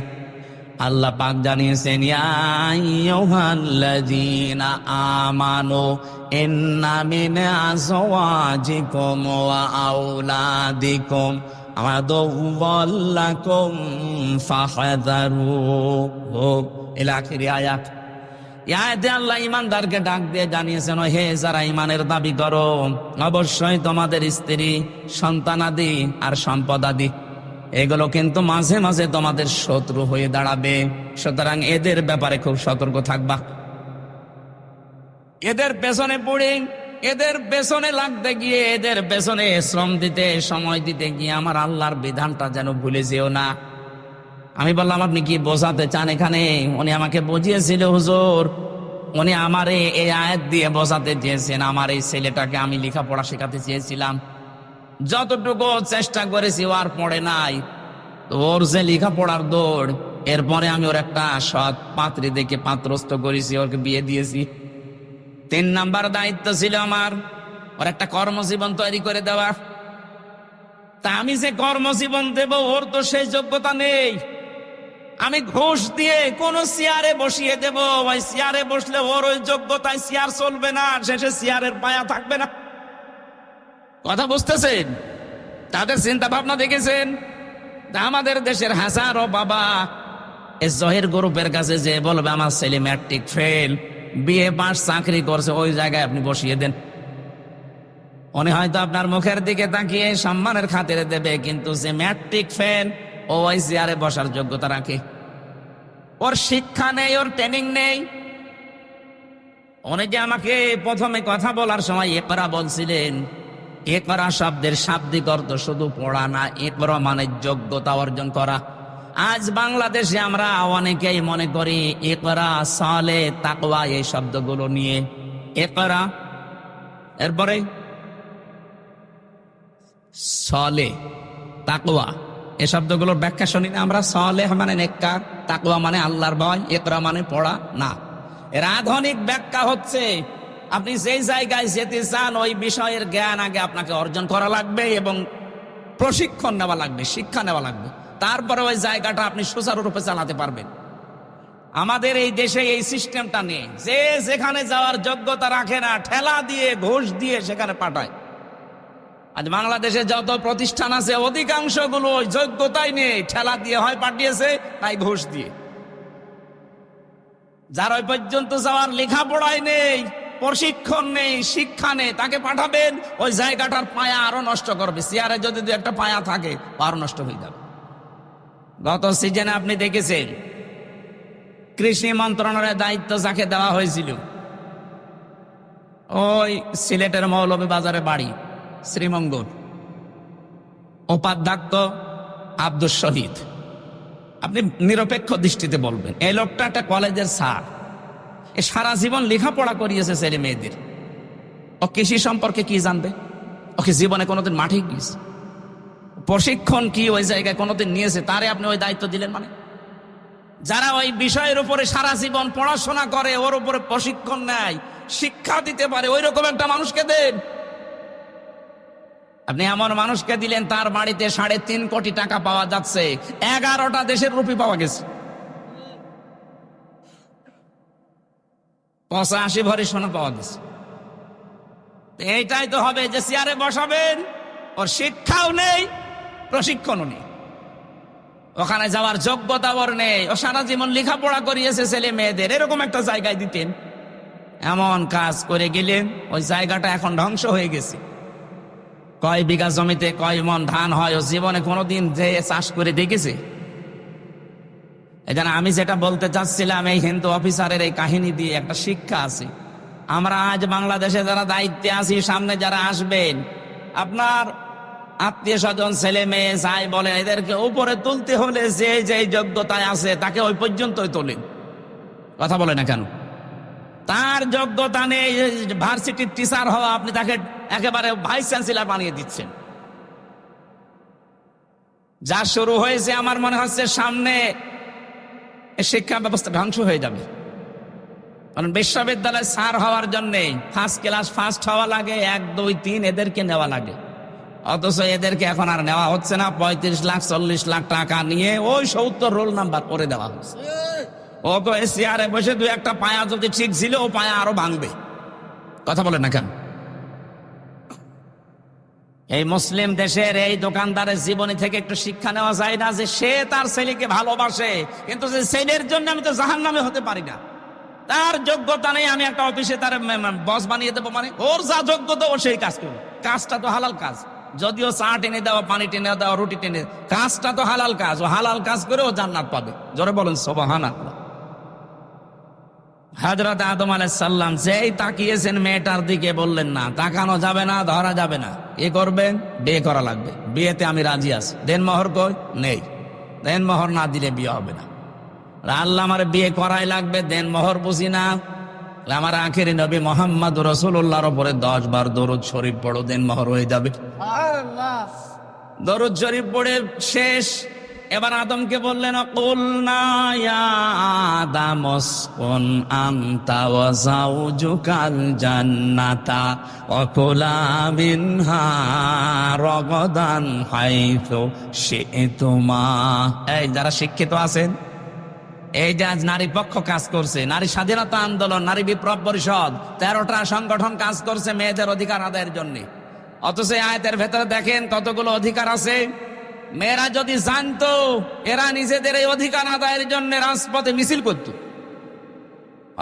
A: আল্লাহ পাক জানিয়েছেন, ইয়া আইয়ুহাল্লাযীনা আমানু ইন্না মিন আযওয়াজিকুম ওয়া আওলাদিকুম আদুওয়াল লাকুম ফাহযারুহু ইলা আখিরি আয়াত। আয়াতে আল্লাহ ইমানদারকে ডাক দিয়ে জানিয়েছেন, হে যারা ইমানের দাবি করো, অবশ্যই তোমাদের স্ত্রী, সন্তানাদি আর সম্পদাদি এগুলো কিন্তু মাঝে মাঝে তোমাদের শত্রু হয়ে দাঁড়াবে, সুতরাং এদের ব্যাপারে খুব সতর্ক থাকবা। এদের পেছনে পড়ে, এদের পেছনে লাগতে গিয়ে, এদের পেছনে শ্রম দিতে, সময় দিতে গিয়ে আমার আল্লাহর বিধানটা যেন ভুলে যেও না। আমি বললাম, আপনি কি বোঝাতে চান এখানে? উনি আমাকে বুঝিয়েছিল, হুজুর উনি আমারে এই আয়াত দিয়ে বোঝাতে চেয়েছেন, আমার এই ছেলেটাকে আমি লেখাপড়া শেখাতে চেয়েছিলাম, যতটুকু চেষ্টা করেছি ও আর পড়ে নাই, ওর যে লেখাপড়ার দৌড়, এরপরে আমি ওর একটা সৎ পাত্রী দেখে পাত্রস্থ করেছি, ওকে বিয়ে দিয়েছি। 3 নাম্বার দায়িত্ব ছিল আমার ওর একটা কর্মজীবন তৈরি করে দেওয়া। তা আমি যে কর্মজীবন দেব, ওর তো সেই যোগ্যতা নেই। আমি ঘুষ দিয়ে কোন চেয়ারে বসিয়ে দেব, ওই চেয়ারে বসলে ওর ওই যোগ্যতায় চেয়ার চলবে না, শেষে চেয়ারের পায়া থাকবে না। কথা বুঝতেছেন? তাদের চিন্তা ভাবনা দেখেছেন? আমাদের দেশের হাজারো বাবা এই জহির গ্রুপের কাছে যে বলবে আমার ছেলে ম্যাট্রিক ফেল, বিএ পাস, চাকরি করছে, ওই জায়গায় আপনি বসিয়ে দেন। উনি হয়তো আপনার মুখের দিকে তাকিয়ে সম্মানের খাতিরে দেবে, কিন্তু যে ম্যাট্রিক ফেল ও ওই চেয়ারে বসার যোগ্যতা রাখে? ওর শিক্ষা নেই, ওর ট্রেনিং নেই। উনি যে আমাকে প্রথমে কথা বলার সময় ইকরা বলছিলেন, ইকরা শব্দের শাব্দিক অর্থ শুধু পড়া না, ইকরা মানে যোগ্যতা অর্জন করা। আজ বাংলাদেশে আমরা অনেকেই মনে করি ইকরা, সালে, তাকওয়া এই শব্দগুলো নিয়ে। ইকরা, এরপরে সালে, তাকওয়া, এই শব্দগুলোর ব্যাখ্যা শুনি না আমরা। সালেহ মানে নেককার, তাকওয়া মানে আল্লাহর ভয়, ইকরা মানে পড়া না। এর আধুনিক ব্যাখ্যা হচ্ছে আপনি যেই জায়গায় যেতে চান ওই বিষয়ের জ্ঞান আগে আপনাকে অর্জন করা লাগবে এবং প্রশিক্ষণ নেওয়া লাগবে, শিক্ষা নেওয়া লাগবে, তারপরে ওই জায়গাটা আপনি সুচারুরূপে চালাতে পারবেন। আমাদের এই দেশে এই সিস্টেমটা নেই, যে যেখানে যাওয়ার যোগ্যতা রাখে না, ঠেলা দিয়ে, ঘুষ দিয়ে সেখানে পাঠায়। আজ বাংলাদেশে যত প্রতিষ্ঠান আছে অধিকাংশগুলো ওই যোগ্যতাই নেই, ঠেলা দিয়ে হয় পাঠিয়েছে, তাই ঘুষ দিয়ে। যার ওই পর্যন্ত যাওয়ার লেখাপড়াই নেই, প্রশিক্ষণ নেই, শিক্ষা নেই, তাকে পাঠাবেন ওই জায়গাটার পায়া আরো নষ্ট করবে। চেয়ারে যদি একটা পায়া থাকে আরো নষ্ট হয়ে যাবে। গত সিজনে আপনি দেখেছেন কৃষি মন্ত্রণালয়ের দায়িত্ব যাকে দেওয়া হয়েছিল, ওই সিলেটের মৌলভী বাজারে বাড়ি, শ্রীমঙ্গল, উপাধ্যক্ষ আব্দুল শহীদ। আপনি নিরপেক্ষ দৃষ্টিতে বলবেন, এই লোকটা একটা কলেজের স্যার, এ সারা জীবন লেখাপড়া করিয়েছে ছেলে মেয়েদের। ও কৃষি সম্পর্কে কি জানবে? ওকে জীবনে কোনোদিন মাঠে গিয়েছে, প্রশিক্ষণ কি ওই জায়গায় কোনোদিন নিয়েছে? তারে আপনি ওই দায়িত্ব দিলেন? মানে যারা ওই বিষয়ের উপরে সারা জীবন পড়াশোনা করে, ওর উপরে প্রশিক্ষণ নেয়, শিক্ষা দিতে পারে, ওই রকম একটা মানুষকে দেন। আপনি এমন মানুষকে দিলেন তার বাড়িতে 3.5 কোটি টাকা পাওয়া যাচ্ছে, 11টা দেশের রুপি পাওয়া গেছে, 85 ভরি সোনা পাওয়া গেছে। এইটাই তো হবে যে চেয়ারে বসাবেন, ওর শিক্ষাও নেই, প্রশিক্ষণও নেই, ওখানে যাওয়ার যোগ্যতা ওর নেই, ও সারা জীবন লেখাপড়া করিয়েছে ছেলে মেয়েদের, এরকম একটা জায়গায় দিতেন। এমন কাজ করে গেলেন, ওই জায়গাটা এখন ধ্বংস হয়ে গেছে। কয় বিঘা জমিতে কয় মন ধান হয় ও জীবনে কোনোদিন যে চাষ করে দেখেছে? এই জন্য আমি যেটা বলতে চাচ্ছিলাম, এই হিন্দু অফিসারের এই কাহিনী দিয়ে একটা শিক্ষা আছে। আমরা আজ বাংলাদেশে যারা দায়িত্বে আছি, সামনে যারা আসবেন, আপনার আত্মীয় স্বজন ছেলে মেয়ে যাই বলে, এদেরকে উপরে তুলতে হলে যে যে যোগ্যতায় আছে তাকে ওই পর্যন্তই তোলেন। কথা বলে না কেন? তার যোগ্যতা নেই ভার্সিটির টিচার হওয়া, আপনি তাকে একেবারে ভাইস চ্যান্সেলর বানিয়ে দিচ্ছেন। যা শুরু হয়েছে আমার মনে হচ্ছে সামনে শিক্ষা ব্যবস্থা ধ্বংস হয়ে যাবে। কারণ বিশ্ববিদ্যালয় স্যার হওয়ার জন্য ফার্স্ট ক্লাস ফার্স্ট হওয়া লাগে, 1, 2, 3 এদেরকে নেওয়া লাগে। অথচ এদেরকে এখন আর নেওয়া হচ্ছে না। 35 লাখ 40 লাখ টাকা নিয়ে ওই 70 রোল নাম্বার করে দেওয়া হচ্ছে। ও তো চেয়ারে বসে 2-1টা পায়া যদি ঠিক ছিল, ও পায়া আরো ভাঙবে। কথা বলে না কেন? এই মুসলিম দেশের এই দোকানদারের জীবনী থেকে একটু শিক্ষা নেওয়া যায় না যে সে তার ছেলেকে ভালোবাসে, কিন্তু যে ছেলের জন্য আমি তো জাহান্নামে হতে পারি না, তার যোগ্যতা নেই, আমি একটা অফিসে তার বস বানিয়ে দেবো? মানে ওর যা যোগ্যতা ও সেই কাজ করবে। কাজটা তো হালাল কাজ, যদিও চা টেনে দেওয়া, পানি টেনে দেওয়া, রুটি টেনে, কাজটা তো হালাল কাজ। ও হালাল কাজ করে ও জান্নাত পাবে। জোরে বলেন সুবহানাল্লাহ। হযরত আদম আলাইহিস সালাম যেই তাকিয়েছেন মেয়েটার দিকে, বললেন না, তাকানো যাবে না, ধরা যাবে না, কি করবেন? বিয়ে করা লাগবে, বিয়েতে আমি রাজি আছি। দেন মোহর কই? নেই। দেন মোহর না দিলে বিয়ে হবে না। আল্লাহ আমার বিয়ে করাই লাগবে, দেন মোহর বুঝি না। আমার আখেরি নবী মুহাম্মদ রাসূলুল্লাহর উপরে 10 বার দরুদ শরীফ পড়ো, দেন মোহর হয়ে যাবে। দরুদ শরীফ পড়ে শেষ। এবার আদমকে বললেন, কুলনা ইয়া আদম উসকুন আনতা ওয়া যাওজুকাল জান্নাতা ওয়া কুলা মিনহা রাগাদান হাইথু শি'তুমা। এই যারা শিক্ষিত আছেন, এই যে আজ নারী পক্ষ কাজ করছে, নারী স্বাধীনতা আন্দোলন, নারী বিপ্লব পরিষদ, 13টা সংগঠন কাজ করছে মেয়েদের অধিকার আদায়ের জন্য। অথচ এই আয়াতের ভেতরে দেখেন কতগুলো অধিকার আছে। মেয়েরা যদি জানতো, এরা নিজেদের এই অধিকার আদায়ের জন্য রাজপথে মিছিল করত।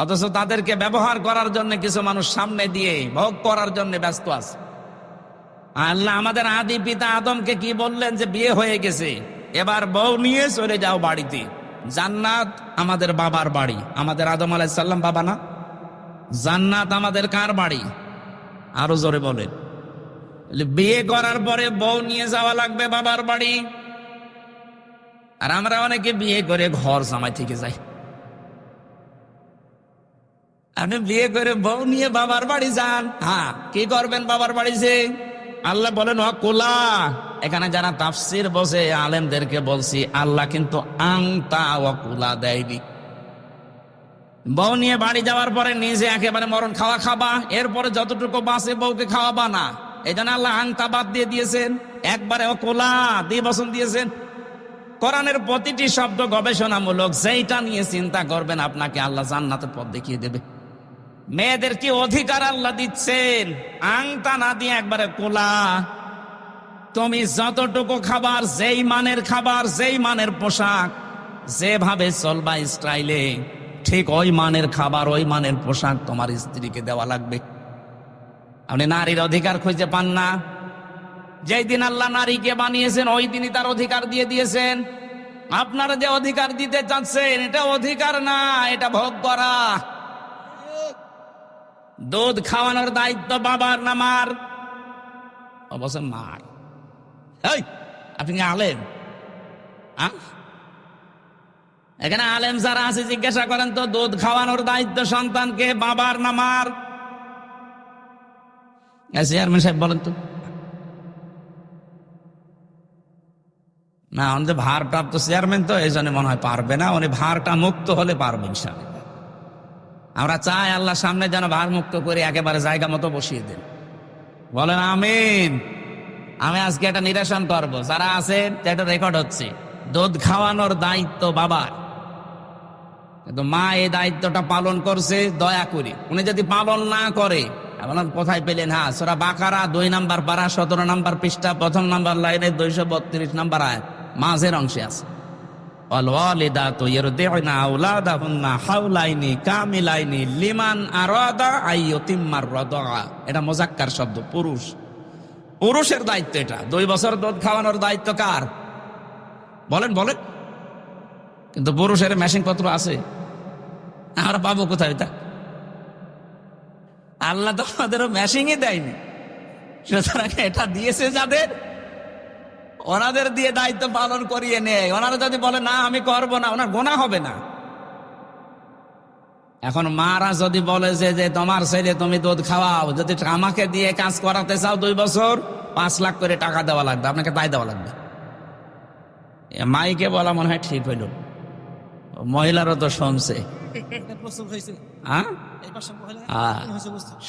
A: অথচ তাদেরকে ব্যবহার করার জন্য কিছু মানুষ সামনে দিয়ে ভোগ করার জন্য ব্যস্ত আছে। আল্লাহ আমাদের আদি পিতা আদমকে কি বললেন? যে বিয়ে হয়ে গেছে, এবার বউ নিয়ে চলে যাও বাড়িতে। জান্নাত আমাদের বাবার বাড়ি, আমাদের আদম আলাইহিস সালাম বাবা না? জান্নাত আমাদের কার বাড়ি? আরো জোরে বলেন। বিয়ে করার পরে বউ নিয়ে যাওয়া লাগবে বাবার বাড়ি। আর আমরা অনেকে বিয়ে করে ঘর জামাই থেকে যাই। আপনি বিয়ে করে বউ নিয়ে বাবার বাড়ি যান, হ্যাঁ, কি করবেন বাবার বাড়ি যে? আল্লাহ বলেন ওয়াকুলা। এখানে যারা তাফসির বসে আলেমদেরকে বলছি, আল্লাহ কিন্তু আংতা ওয়াকুলা দেয়নি। বউ নিয়ে বাড়ি যাওয়ার পরে নিজে একেবারে মরণ খাওয়া খাবা, এরপরে যতটুকু বাঁচে বউকে খাওয়াবা না। এই জন্য আল্লাহ আংতা বাদ দিয়ে দিয়েছেন, একবারে ওকুলা দিয়ে বসন দিয়েছেন। কোরআনের প্রতিটি শব্দ গবেষণামূলক, যেইটা নিয়ে চিন্তা করবেন আপনাকে আল্লাহ জান্নাতের পথ দেখিয়ে দেবে। মেয়েদের কি অধিকার আল্লাহ দিচ্ছেন? আংতা না দিয়ে একবারে কোলা। তুমি যতটুকু খাবার, যেই মানের খাবার, যেই মানের পোশাক, যেভাবে চলবা স্টাইলে, ঠিক ওই মানের খাবার, ওই মানের পোশাক তোমার স্ত্রীকে দেওয়া লাগবে। আপনি নারীর অধিকার খুঁজে পান না। যেই দিন আল্লাহ নারীকে বানিয়েছেন ওই দিনই তার অধিকার দিয়ে দিয়েছেন। আপনারা যে অধিকার দিতে চাচ্ছেন, এটা অধিকার না, এটা ভোগ করা। দুধ খাওয়ানোর দায়িত্ব বাবার না মার? অবশ্য মার। এই, আপনি কি আলেম? এখানে আলেম যারা আছে জিজ্ঞাসা করেন তো, দুধ খাওয়ানোর দায়িত্ব সন্তানকে বাবার না মার? চেয়ারম্যান সাহেব বলেন তো। না, উনি যে ভারপ্রাপ্ত চেয়ারম্যান তো এই জন্য মনে হয় পারবে না, উনি ভারটা মুক্ত হলে পারবে ইনশাআল্লাহ। আমরা চাই আল্লাহ সামনে যেন ভার মুক্ত করে একেবারে জায়গা মতো বসিয়ে দেন। বলেন আমিন। আমি আজকে একটা নিরসন করবো, যারা আছেন এটা রেকর্ড হচ্ছে, দুধ খাওয়ানোর দায়িত্ব বাবার, কিন্তু মা এই দায়িত্বটা পালন করছে দয়া করে। উনি যদি পালন না করে, আপনার কোথায় পেলেন? হ্যাঁ, সূরা বাকারা 2 নম্বর পারা 17 নম্বর পৃষ্ঠা 1ম নম্বর লাইনে 232 নম্বর আয়াত মাঝের অংশে আছে, ওয়ালিদাতু ইরদিউনা আওলাদাহুন্না হাওলাইনি কামিলাইনি লিমান আরাদা আইয়ুতিম্মার রাদা। এটা মুযাক্কার শব্দ, পুরুষ, পুরুষের দায়িত্ব এটা। 2 বছর দুধ খাওয়ানোর দায়িত্ব কার? বলেন বলেন। কিন্তু পুরুষের মেশিন পত্র আছে, আমরা পাবো কোথায়? এটা আল্লাহ তো আমাদেরও মেশিনই দেয়নি, সুতরাং এটা দিয়েছে যাদের, ওনাদের দিয়ে দায়িত্ব পালন করিয়ে নেয়। ওনারা যদি বলে না আমি করবো না, ওনার গোনা হবে না। এখন মারা যদি বলে যে তোমার ছেলে তুমি দুধ খাওয়াও, যদি আমাকে দিয়ে কাজ করাতে চাও 2 বছর 5 লাখ করে টাকা দেওয়া লাগবে, আপনাকে তাই দেওয়া লাগবে। মাইকে বলা মনে হয় ঠিক হইল, মহিলারও তো শুনছে।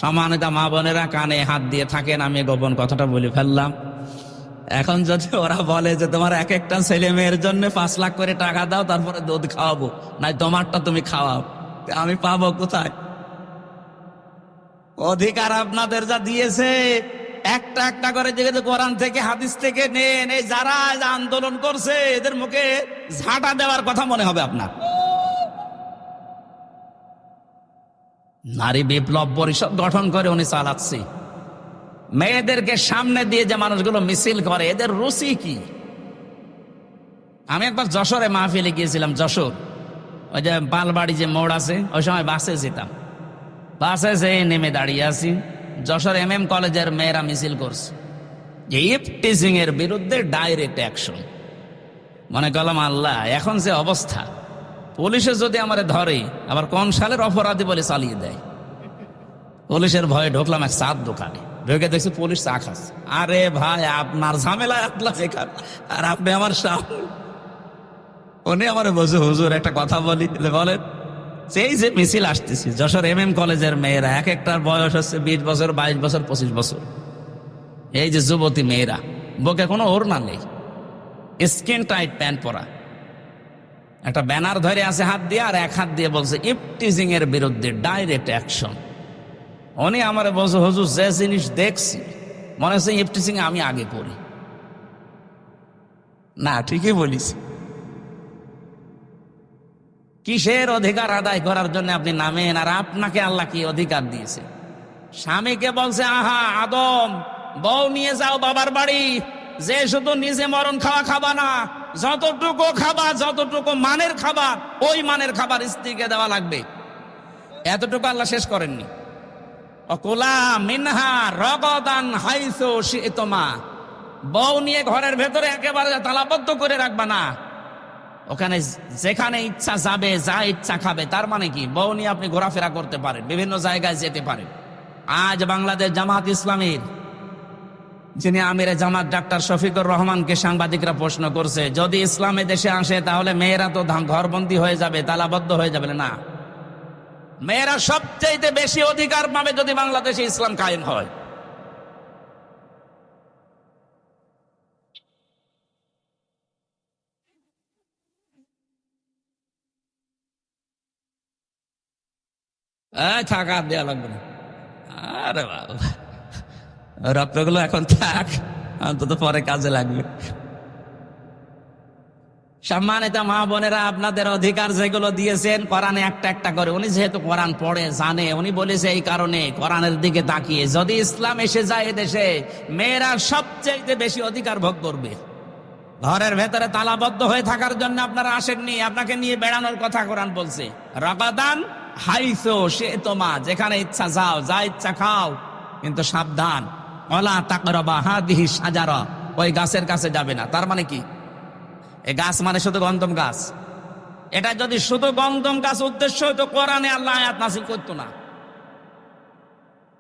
A: সম্মানিত মা বোনেরা, কানে হাত দিয়ে থাকেন, আমি গোপন কথাটা বলে ফেললাম। এখন যদি ওরা বলে যে তোমার এক একটা ছেলে মেয়ের জন্য 5 লাখ করে টাকা দাও, তারপরে দুধ খাওয়াবো, নাই তোমারটা তুমি খাওয়াও, আমি পাবো কোথায়? অধিকার আপনাদের যা দিয়েছে, একটা একটা করে যেগুলো কোরআন থেকে হাদিস থেকে নেন, এই যারা আন্দোলন করছে এদের মুখে ঝাঁটা দেওয়ার কথা মনে হবে আপনার। নারী বিপ্লব পরিষদ গঠন করে উনি চালাচ্ছে। মেয়েদেরকে সামনে দিয়ে যে মানুষগুলো মিছিল করে, এদের রুচি কি? আমি একবার যশোরে মাহফিলে গিয়েছিলাম, যশোর ওই যে পালবাড়ি যে মোড় আছে, ওই সময় বাসে যেতাম, বাসে যেয়ে নেমে দাঁড়িয়ে আছি, যশোর MM কলেজের মেয়েরা মিছিল করছে যে ইফটিজিং এর বিরুদ্ধে ডাইরেক্ট অ্যাকশন। মনে করলাম আল্লাহ, এখন যে অবস্থা, পুলিশে যদি আমারে ধরে আবার কোন সালের অপরাধী বলে চালিয়ে দেয়। পুলিশের ভয়ে ঢুকলাম এক চার দোকানে, ঢুকে দেখছি পুলিশ চা খাচ্ছে। আরে ভাই, আপনার ঝামেলায় আপনার বেকার, আর আপনি আমার সামনে। উনি আমার বসে, হুজুর একটা কথা বলি। বলেন। সেই যে মিছিল আসতেছি, যশোর MM কলেজের মেয়েরা, এক একটার বয়স হচ্ছে 20 বছর 22 বছর 25 বছর। এই যে যুবতী মেয়েরা, বুকে কোনো ওড়না নেই, স্কিন টাইট প্যান্ট পরা, একটা ব্যানার ধরে আছে হাত দিয়ে, আর এক হাত দিয়ে বলছে ইফটিজিং এর বিরুদ্ধে ডাইরেক্ট অ্যাকশন। উনি আমার বলছে, হুজুর যে জিনিস দেখছি মনে হচ্ছে ইফটিজিং আমি আগে করি। না, ঠিকই বলিস। কিসের অধিকার আদায় করার জন্য আপনি নামেন? আর আপনাকে আল্লাহ কি অধিকার দিয়েছে? স্বামীকে বলছে, আহা আদম, বউ নিয়ে যাও বাবার বাড়ি, যে শুধু নিজে মরণ খাওয়া খাবা না, যতটুকু খাবা, যতটুকু মানের খাবার, ওই মানের খাবার স্ত্রীকে দেওয়া লাগবে। এতটুকু আল্লাহ শেষ করেননি। অকুলা মিনহা রগদান হাইসু শি'তুমা, বউ নিয়ে ঘরের ভেতরে একেবারে তালাবদ্ধ করে রাখবা না, ওখানে যেখানে ইচ্ছা যাবে, যা ইচ্ছা খাবে। তার মানে কি, বউ নিয়ে আপনি ঘোরাফেরা করতে পারেন, বিভিন্ন জায়গায় যেতে পারেন। আজ বাংলাদেশ জামাত ইসলামীর যিনি আমিরে জামাত ডাক্তার শফিকুর রহমানকে সাংবাদিকরা প্রশ্ন করছে, যদি ইসলামে দেশে আসে তাহলে মেয়েরা তো ঘরবন্দি হয়ে যাবে, তালাবদ্ধ হয়ে যাবে। না, মেয়েরা সবচেয়ে বেশি অধিকার পাবে যদি বাংলাদেশে ইসলাম কায়েম হয়। থাকা দেওয়া লাগবে না। আরে বাবা, রক্তগুলো এখন থাক, অন্তত পরে কাজে লাগবে। সম্মানিত মা বোনেরা, আপনাদের অধিকার যেগুলো দিয়েছেন কোরআনে একটা একটা করে, উনি যেহেতু কোরআন পড়ে জানে, উনি বলেছে এই কারণে কোরআনের দিকে তাকিয়ে, যদি ইসলাম এসে যায় এদেশে, মেয়েরা সবচেয়ে বেশি অধিকার ভোগ করবে। ঘরের ভেতরে তালাবদ্ধ হয়ে থাকার জন্য আপনারা আসেননি, আপনাকে নিয়ে বেড়ানোর কথা কোরআন বলছে। রগাদান হাইসো সে তোমা, যেখানে ইচ্ছা যাও, যা ইচ্ছা খাও, কিন্তু সাবধান, ওয়ালা তাকরাবা হাদিহি শাজারা, ওই গাছের কাছে যাবে না। তার মানে কি? এই গাছ মানে শুধু গন্ধম গাছ। এটা যদি শুধু গন্ধম গাছ উদ্দেশ্য হতো, কোরআনে আল্লাহ আয়াত নাযিল করতো না।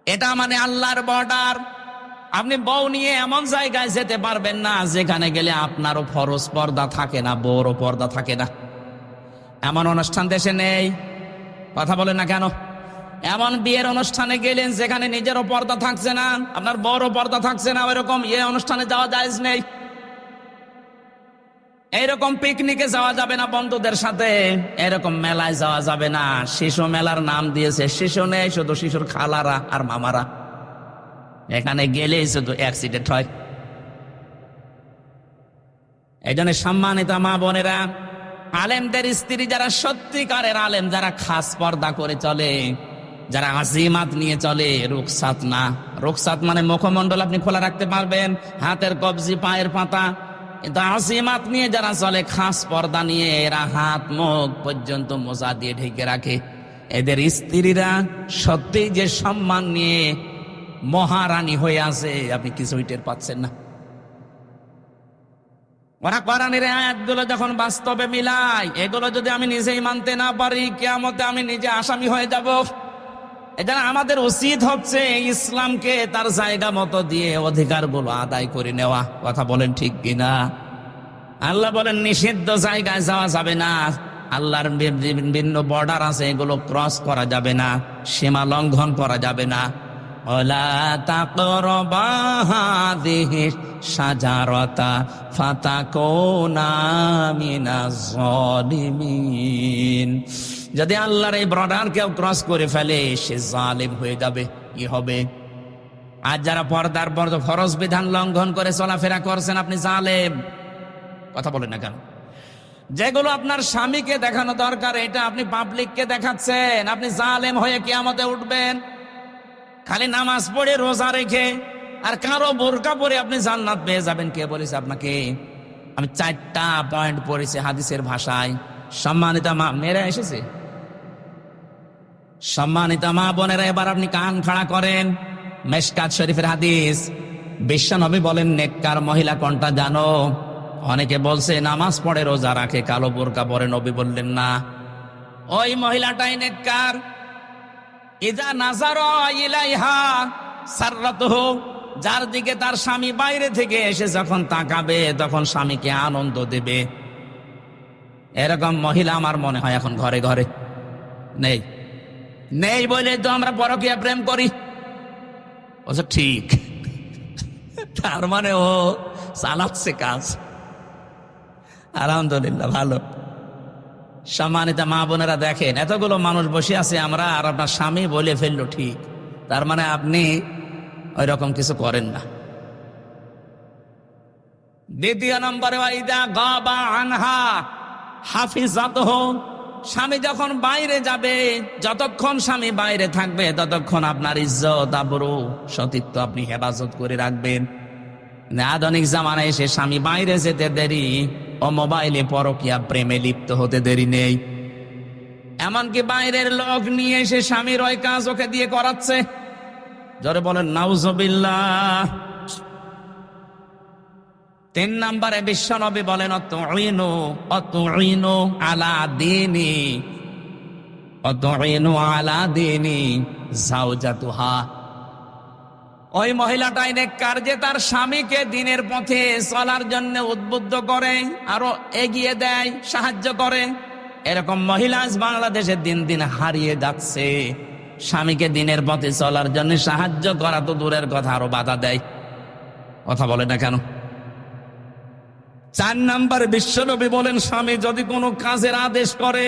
A: এটা মানে আল্লাহর বর্ডার। আপনি বউ নিয়ে এমন জায়গায় যেতে পারবেন না যেখানে গেলে আপনারও ফরজ পর্দা থাকে না, বউরও পর্দা থাকে না। এমন অনুষ্ঠান দেশে নেই। কথা বলেন না কেন? এমন বিয়ের অনুষ্ঠানে গেলেন যেখানে নিজেরও পর্দা থাকছে না, আপনার বউরও পর্দা থাকছে না, ওইরকম অনুষ্ঠানে যাওয়া জায়েজ নেই। এইরকম পিকনিকে যাওয়া যাবে না বন্ধুদের সাথে, এরকম মেলায় যাওয়া যাবে না। শিশু মেলার নাম দিয়েছে, শিশু নেই, শুধু শিশুর খালারা আর মামারা। এখানে গেলেই শুধু অ্যাক্সিডেন্ট হয়। এই জন্য সম্মানিত মা বোনেরা, আলেমদের স্ত্রী যারা সত্যিকারের আলেম, যারা খাস পর্দা করে চলে, যারা আজিমাত নিয়ে চলে, রুখসাত না। রুখসাত মানে মুখমণ্ডল আপনি খোলা রাখতে পারবেন, হাতের কবজি, পায়ের পাতা, কিন্তু আজিমাত নিয়ে যারা চলে, খাস পর্দা নিয়ে, এরা হাত মুখ পর্যন্ত মোজা দিয়ে ঢেকে রাখে। এদের স্ত্রীরা সত্যিই যে সম্মান নিয়ে মহারানী হয়ে আছে, আপনি কিছুই টের পাচ্ছেন না। ওরা কোরআনের আয়াতগুলো যখন বাস্তবে মিলায়, এগুলো যদি আমি নিজেই মানতে না পারি, কিয়ামতে আমি নিজে আসামি হয়ে যাব। এটা আমাদের উচিত হচ্ছে ইসলামকে তার জায়গা মতো দিয়ে অধিকারগুলো আদায় করে নেওয়া। কথা বলেন ঠিক কিনা? আল্লাহ বলেন নিষিদ্ধ জায়গায় যাওয়া যাবে না। আল্লাহর বিভিন্ন বর্ডার আছে, এগুলো ক্রস করা যাবে না, সীমা লঙ্ঘন করা যাবে না। ওয়ালা তাকরাবা হাদিহি শাজারাতা ফাতাকুনা মিনাজ জালিমিন। যদি আল্লাহর এই বর্ডার কেউ ক্রস করে ফেলে, সে জালিম হয়ে যাবে। কি হবে? আর যারা পর্দার ফরজ বিধান লঙ্ঘন করে চলাফেরা করছেন, আপনি জালেম। কথা বলেন না কেন? যেগুলো আপনার স্বামীকে দেখানো দরকার, এটা আপনি পাবলিককে দেখাচ্ছেন, আপনি জালেম হয়ে কিয়ামতে উঠবেন। খালি নামাজ পড়ে, রোজা রেখে, আর কারো বোরকা পরে আপনি জান্নাত পেয়ে যাবেন। কে বলেছে আপনাকে? আমি 4টা পয়েন্ট পড়েছি হাদিসের ভাষায়। সম্মানিতা মা মেয়েরা এসেছে, সম্মানিতা মা বোনেরা, এবার আপনি কান খাড়া করেন। মেশকাত শরীফের হাদিস, বিশ্বনবী বলেন, নেককার মহিলা কোনটা জানো? অনেকে বলছে নামাজ পড়ে, রোজা রাখে, কালো বোরকা পরে। নবী বললেন না, ওই মহিলাটাই নেককার। ইজা নাজারা ইলাইহা সাররাতুহু, যার দিকে তার স্বামী বাইরে থেকে এসে যখন তাকাবে, তখন স্বামীকে আনন্দ দেবে। এরকম মহিলা আমার মনে হয় এখন ঘরে ঘরে নেই। নেই বলে তো আমরা পরকীয়া প্রেম করি। বলছে ঠিক, তার মানে ও চালাচ্ছে কাজ। আলহামদুলিল্লাহ, ভালো। সম্মানিত মা বোনেরা, দেখেন এতগুলো মানুষ বসে আছে, আমরা আর আপনার স্বামী বলে ফেললো ঠিক, তার মানে আপনি ওই রকম কিছু করেন না। দ্বিতীয় নম্বরে, ওয়াইদা গাবা আনহা হাফিজাতহু, স্বামী যখন বাইরে যাবে, যতক্ষণ স্বামী বাইরে থাকবে, ততক্ষণ আপনার ইজ্জত, আবরু, সতীত্ব আপনি হেফাজত করে রাখবেন। আধুনিক জামানায় এসে স্বামী বাইরে যেতে দেরি, ও মোবাইলে পরকীয়া প্রেমে লিপ্ত হতে দেরি নেই। এমনকি বাইরের লোক নিয়ে এসে স্বামীর ওই কাজ ওকে দিয়ে করাচ্ছে। জোরে বলেন নাউজুবিল্লাহ। 3 নম্বরে বিশ্বনবী বলেন, অতুইনু আলা দীনি যাওজাতুহা। ওই মহিলাটাই নেককার যে তার স্বামীকে দিনের পথে চলার জন্য উদ্বুদ্ধ করে, আরো এগিয়ে দেয়, সাহায্য করে। এরকম মহিলা আজ বাংলাদেশে দিন দিন হারিয়ে যাচ্ছে। স্বামীকে দিনের পথে চলার জন্য সাহায্য করা তো দূরের কথা, আরো বাধা দেয়। কথা বলে না কেন? 4 নম্বরে বিশ্বনবী বলেন, স্বামী যদি কোনো কাজের আদেশ করে,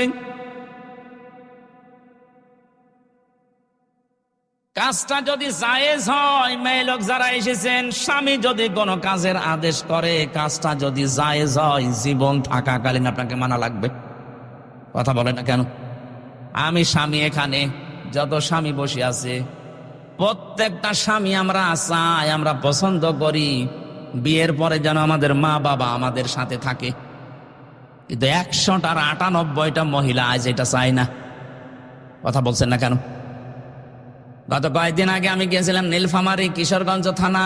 A: কাজটা যদি জায়েজ হয়, মেয়ে লোক যারা এসেছেন, স্বামী যদি কোনো কাজের আদেশ করে, কাজটা যদি জায়েজ হয়, জীবন থাকাকালীন আপনাকে মানা লাগবে। কথা বলে না কেন? আমি স্বামী, এখানে যত স্বামী বসে আছে, প্রত্যেকটা স্বামী আমরা চাই, আমরা পছন্দ করি বিয়ের পরে যেন আমাদের মা বাবা আমাদের সাথে থাকে। কিন্তু 100টার 98টা মহিলা আজ এটা চায় না। কথা বলছেন না কেন? গত কয়েকদিন আগে আমি গিয়েছিলাম নীলফামারী কিশোরগঞ্জ থানা,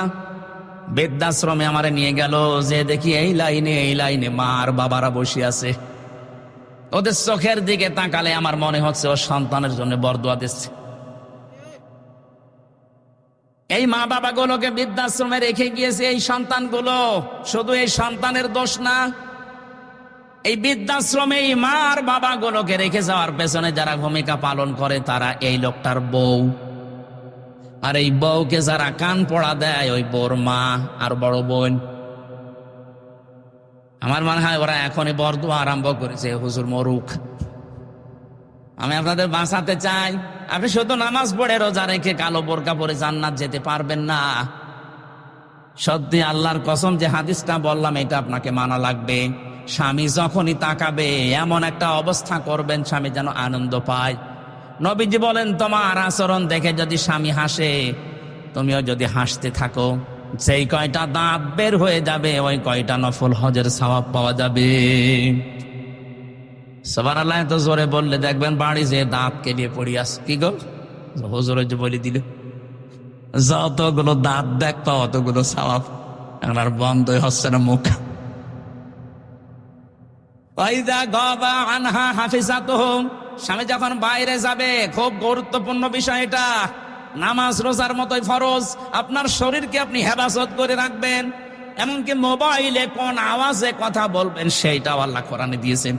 A: বৃদ্ধাশ্রমে আমারে নিয়ে গেল, যে দেখি এই লাইনে মা আর বাবারা বসে আছে। ওদের চোখের দিকে তাকালে আমার মনে হচ্ছে ও সন্তানের জন্য বরদোয়া দিচ্ছে। এই মা বাবা গুলোকে বৃদ্ধাশ্রমে রেখে গিয়েছে এই সন্তানগুলো। শুধু এই সন্তানের দোষ না, এই বৃদ্ধাশ্রমে এই মা আর বাবা গুলোকে রেখে যাওয়ার পেছনে যারা ভূমিকা পালন করে তারা এই লোকটার বউ, আর এই বউকে যারা কান পড়া দেয় ওই বউর মা আর বড় বোন। আমার মনে হয় ওরা এখনই বরদোয়া আরম্ভ করেছে, হুজুর মরুক। আমি আপনাদের বাঁচাতে চাই। আপনি শুধু নামাজ পড়ে রোজা রেখে কালো বোরকা পরে জান্নাত যেতে পারবেন না। সত্যি আল্লাহর কসম, যে হাদিসটা বললাম এটা আপনাকে মানা লাগবে। স্বামী যখনই তাকাবে এমন একটা অবস্থা করবেন স্বামী যেন আনন্দ পায়। নবীজি বলেন, তোমার আচরণ দেখে যদি স্বামী হাসে, তুমিও যদি হাসতে থাকো, সেই কয়টা দাঁত বের হয়ে যাবে ওই কয়টা নফল হজের সওয়াব পাওয়া যাবে। সুবহানাল্লাহ। তো জোরে বললে দেখবেন বাড়ি যে দাঁত কেলিয়ে পড়ি আস। কি গো হুজুর যে বলে দিল, যতগুলো দাঁত দেখতো অতগুলো সওয়াব। এখন আর বন্ধই হচ্ছে না মুখ। স্বামী যখন বাইরে যাবে, খুব গুরুত্বপূর্ণ বিষয় এটা। নামাজ রোজার মতোই ফরজ। আপনার শরীরকে আপনি হেফাজত করে রাখবেন, এমনকি মোবাইলে কোন আওয়াজে কথা বলবেন সেইটাও আল্লাহ কোরআনে দিয়েছেন।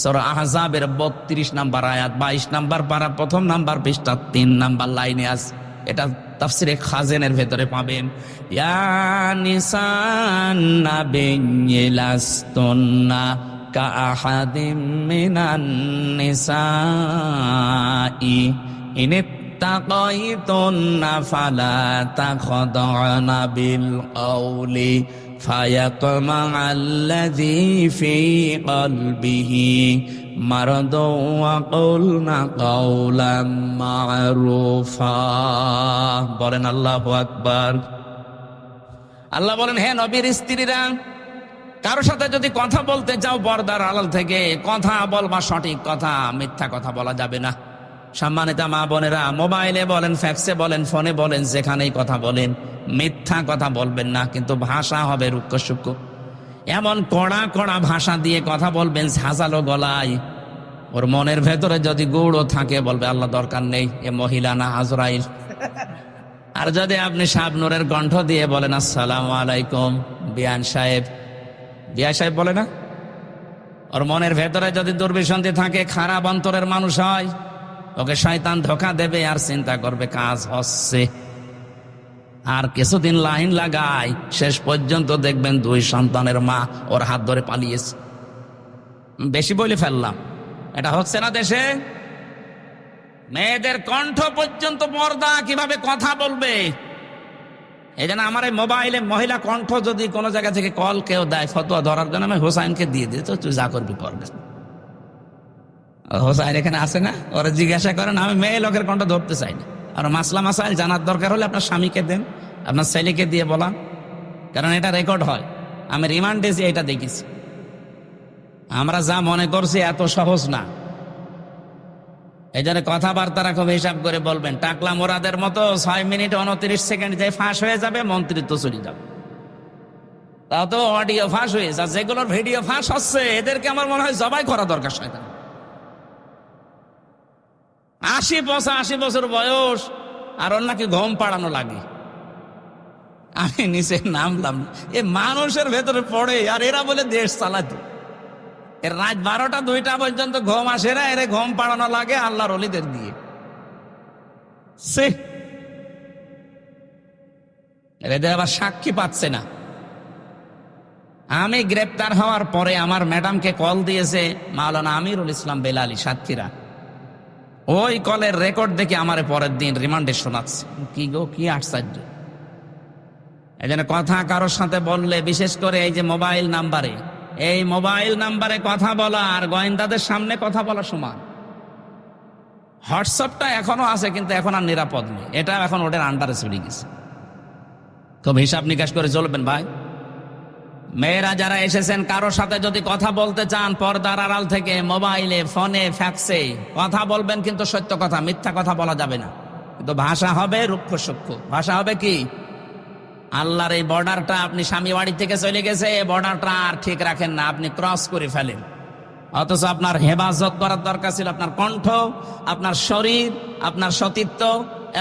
A: সূরা আহজাবের 32 নাম্বার আয়াত, 22 নাম্বার পারা, 1 নাম্বার পৃষ্ঠা, 3 নাম্বার লাইনে আছে। এটা তাফসিরে খাজেনের ভেতরে পাবেন। ইয়া নিসান নাবিয়্যি লাস্তুন্না কাআহাদিম মিনান নিসাই ইনিত্তাকাইতুন্না ফালা তাখদা'না বিল কওলি ফায়াতমা'আল্লাযী ফী কলবিহি মারাদু ওয়া কুলনা কাওলাম মা'রুফা। বলেন আল্লাহু আকবার। আল্লাহ বলেন, হে নবীর স্ত্রীরা, কারো সাথে যদি কথা বলতে চাও পর্দার আড়াল থেকে কথা বলবা, সঠিক কথা, মিথ্যা কথা বলা যাবে না। সম্মানিত মা বোনেরা, মোবাইলে বলেন, ফ্যাক্সে বলেন, ফোনে বলেন, যেখানেই কথা বলেন, মিথ্যা কথা বলবেন না। কিন্তু ভাষা হবে রুক্ষ সূক্ষ্ম, এমন কড়া কড়া ভাষা দিয়ে কথা বলবেন ঝাঁঝালো গলায়। ওর মনের ভেতরে যদি গুড়ও থাকে বলবে আল্লাহ দরকার নেই, এ মহিলা না আজরাইল। আর যদি আপনি শাবনূরের কণ্ঠ দিয়ে বলেন আসসালামু আলাইকুম বিয়ান সাহেব, বিয়া সাহেব বলে না, ওর মনের ভেতরে যদি দুর্বিসন্ধি থাকে, খারাপ অন্তরের মানুষ হয়, ওকে শয়তান ধোঁকা দেবে আর চিন্তা করবে কাজ হচ্ছে। আর কিছুদিন লাইন লাগায়, শেষ পর্যন্ত দেখবেন 2 সন্তানের মা ওর হাত ধরে পালিয়েছে। বেশি বলে ফেললাম, এটা হচ্ছে না দেশে? মেয়েদের কণ্ঠ পর্যন্ত পর্দা, কিভাবে কথা বলবে। এই জন্য আমার এই মোবাইলে মহিলা কণ্ঠ যদি কোনো জায়গা থেকে কল কেউ দেয় ফতোয়া ধরার জন্য, আমি হোসাইনকে দিয়ে দিই, তো তুই যা করবি করবে। হোসাইন এখানে আসে না, ওরা জিজ্ঞাসা করেন, আমি মেয়ে লোকের কণ্ঠ ধরতে চাই না। আর মাসলা মাসাইল জানার দরকার হলে আপনার স্বামীকে দেন, আপনার ছেলেকে দিয়ে বলা, কারণ এটা রেকর্ড হয়। আমি রিমান্ডে যে এটা দেখেছি। আমরা যা মনে করছি এত সহজ না। এই জন্য কথাবার্তারা খুব হিসাব করে বলবেন। টাকলা মোরাদের মতো 6 মিনিট 29 সেকেন্ড যে ফাঁস হয়ে যাবে, মন্ত্রিত্ব চলে যাবে। তাও তো অডিও ফাঁস হয়ে যা, যেগুলোর ভিডিও ফাঁস হচ্ছে এদেরকে আমার মনে হয় জবাই করা দরকার। শয়তান 80-85 বছর বয়স, আর ওর নাকি ঘুম পাড়ানো লাগে। আমি নিচে নামলাম, এ মানুষের ভেতরে পড়ে, আর এরা বলে দেশ চালাতে। এর রাত 12টা-2টা পর্যন্ত ঘুম আসে না, এর ঘুম পাড়ানো লাগে আল্লাহর ওলিদের দিয়ে। এদের আবার সাক্ষী পাচ্ছে না। আমি গ্রেপ্তার হওয়ার পরে আমার ম্যাডামকে কল দিয়েছে মাওলানা আমিরুল ইসলাম বেলালী, সাতক্ষীরা। ওই কলের রেকর্ড দেখে আমারে পরের দিন রিমান্ডে শোনাচ্ছে। কি গো, কি আশ্চর্য। এই জন্য কথা কারোর সাথে বললে, বিশেষ করে এই যে মোবাইল নাম্বারে, এই মোবাইল নাম্বারে কথা বলা আর গোয়েন্দাদের সামনে কথা বলা সমান। হোয়াটসঅ্যাপটা এখনো আছে, কিন্তু এখন আর নিরাপদ নেই, এটা এখন ওদের আন্ডারে চলে গেছে। খুব হিসাব নিকাশ করে চলবেন ভাই। মেয়েরা যারা এসেছেন, কারোর সাথে যদি কথা বলতে চান পর্দার আড়াল থেকে, মোবাইলে, ফোনে, ফ্যাক্সে কথা বলবেন, কিন্তু সত্য কথা, মিথ্যা কথা বলা যাবে না। কিন্তু ভাষা হবে রুক্ষ সূক্ষ্ম। ভাষা হবে কি? আল্লাহর এই বর্ডারটা, আপনি স্বামী বাড়ি থেকে চলে গেছে, এই বর্ডারটা আর ঠিক রাখেন না, আপনি ক্রস করে ফেলেন। অথচ আপনার হেফাজত করার দরকার ছিল আপনার কণ্ঠ, আপনার শরীর, আপনার সতীত্ব,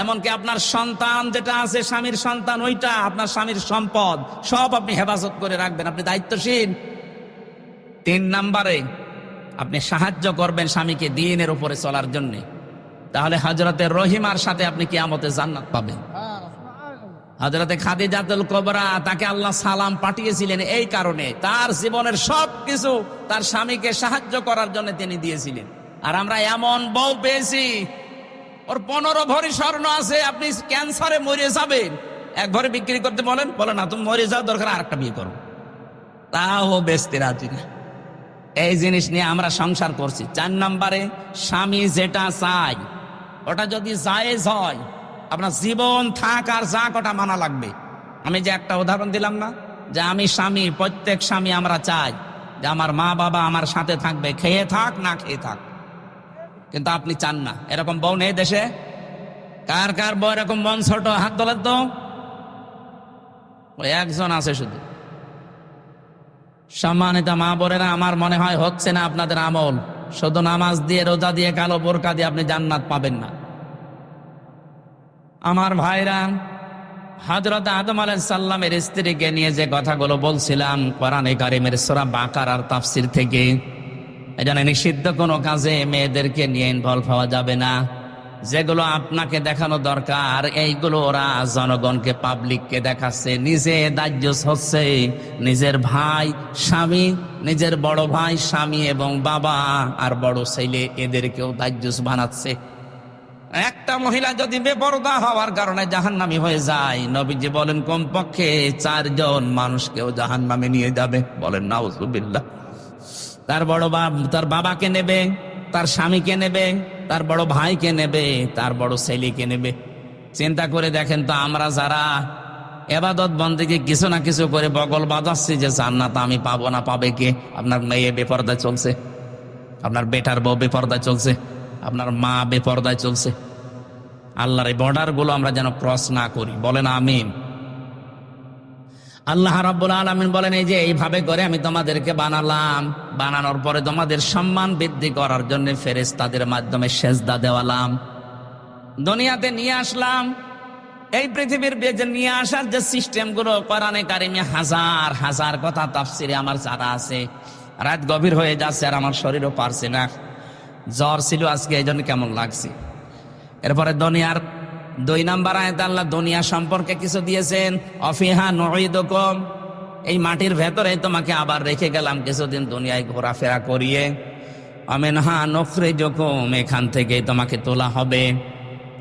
A: এমনকি আপনার সন্তান যেটা আছে, স্বামীর সন্তান, ওইটা আপনার স্বামীর সম্পদ, সব আপনি হেফাজত করে রাখবেন। আপনি দায়িত্বশীল। 3 নম্বরে আপনি সাহায্য করবেন স্বামীকে দ্বীনের উপরে চলার জন্য। তাহলে হযরতে রহিমার সাথে আপনি কিয়ামতে জান্নাত পাবেন। হযরতে খাদিজাতুল কুবরা, তাকে আল্লাহ সালাম পাঠিয়েছিলেন এই কারণে, তার জীবনের সবকিছু তার স্বামীকে সাহায্য করার জন্য তিনি দিয়েছিলেন। আর আমরা এমন বউ পেয়েছি, ওর 15 ভরি স্বর্ণ আছে, আপনি ক্যান্সারে মরে যাবেন, 1 ভরি বিক্রি করতে বলেন, বলে না তুমি মরে যাও, দরকার আরেকটা বিয়ে করো, তাও বেচতে রাজি না। এই জিনিস নিয়ে আমরা সংসার করছি। 4 নম্বরে, স্বামী যেটা চায় ওটা যদি জায়েজ হয়, আপনার জীবন থাক আর যাক ওটা মানা লাগবে। আমি যে একটা উদাহরণ দিলাম না, যে আমি স্বামী, প্রত্যেক স্বামী আমরা চাই যে আমার মা বাবা আমার সাথে থাকবে, খেয়ে থাক না খেয়ে থাক, কিন্তু আপনি চান না। এরকম বউ নেই দেশে? কার কার বউ এরকম মন ছোট, হাত তোলেন তো। ওই একজন আছে শুধু। সম্মানিত মা বোনেরা, আমার মনে হয় হচ্ছে না আপনাদের আমল। শুধু নামাজ দিয়ে, রোজা দিয়ে, কালো বোরকা দিয়ে আপনি জান্নাত পাবেন না। আমার ভাইরা, হযরত আদম আলাইহিস সালামের স্ত্রীকে নিয়ে যে কথাগুলো বলছিলাম কোরআনে কারিমের সূরা বাকারার তাফসীর থেকে, এজন্য নিষিদ্ধ কোনো কাজে মেয়েদেরকে নিয়ে ইনভলভ হওয়া যাবে না। যেগুলো আপনাকে দেখানো দরকার এইগুলো ওরা জনগণকে, পাবলিককে দেখাচ্ছে। নিজে দায়ুস হচ্ছে, নিজের ভাই স্বামী, নিজের বড় ভাই স্বামী এবং বাবা আর বড় ছেলে, এদেরকেও দায়ুস বানাচ্ছে। একটা মহিলা যদি বেপরদা হওয়ার কারণে জাহান্নামী হয়ে যায়, নবীজি বলেন কমপক্ষে 4 জন মানুষকেও জাহান্নামে নিয়ে যাবে। বলেন নাউজুবিল্লাহ। তার বড় তার বাবাকে নেবে, তার স্বামীকে নেবে, তার বড় ভাইকে নেবে, তার বড় ছেলেকে নেবে। চিন্তা করে দেখেন তো, আমরা যারা ইবাদত বন্দেগী কিছু না কিছু করে বগল বাজাচ্ছি যে জান্নাত আমি পাবো না, পাবে কে? আপনার মেয়ে বেপরদায় চলছে, আপনার বেটার বউ বেপরদায় চলছে, আপনার মা বেপরদায় চলছে। আল্লাহর এই বর্ডার গুলো আমরা যেন ক্রস না করি। বলেন আমিন। আল্লাহ রাব্বুল আলামিন বলেন, এই যে এইভাবে করে আমি তোমাদেরকে বানালাম, বানানোর পরে তোমাদের সম্মান বৃদ্ধি করার জন্য ফেরেশতাদের মাধ্যমে সেজদা দেওয়ালাম, দুনিয়াতে নিয়ে আসলাম। এই পৃথিবীর বেজে নিয়ে আসার যে সিস্টেম গুলো কোরআনে কারিমে হাজার হাজার কথা তাফসিরে আমার জানা আছে। রাত গভীর হয়ে যাচ্ছে আর আমার শরীরও পারছে না, জ্বর ছিল আজকে, এই জন্য কেমন লাগছে। এরপরে দুনিয়ার 2 নম্বর আয়াতে আল্লাহ দুনিয়া সম্পর্কে কিছু দিয়েছেন, অফিহা নুঈদুকুম, এই মাটির ভেতরে তোমাকে আবার রেখে গেলাম কিছুদিন দুনিয়ায় ঘোরাফেরা করিয়ে, আমিনহা নুখরিজুকুম, এখান থেকে তোমাকে তোলা হবে,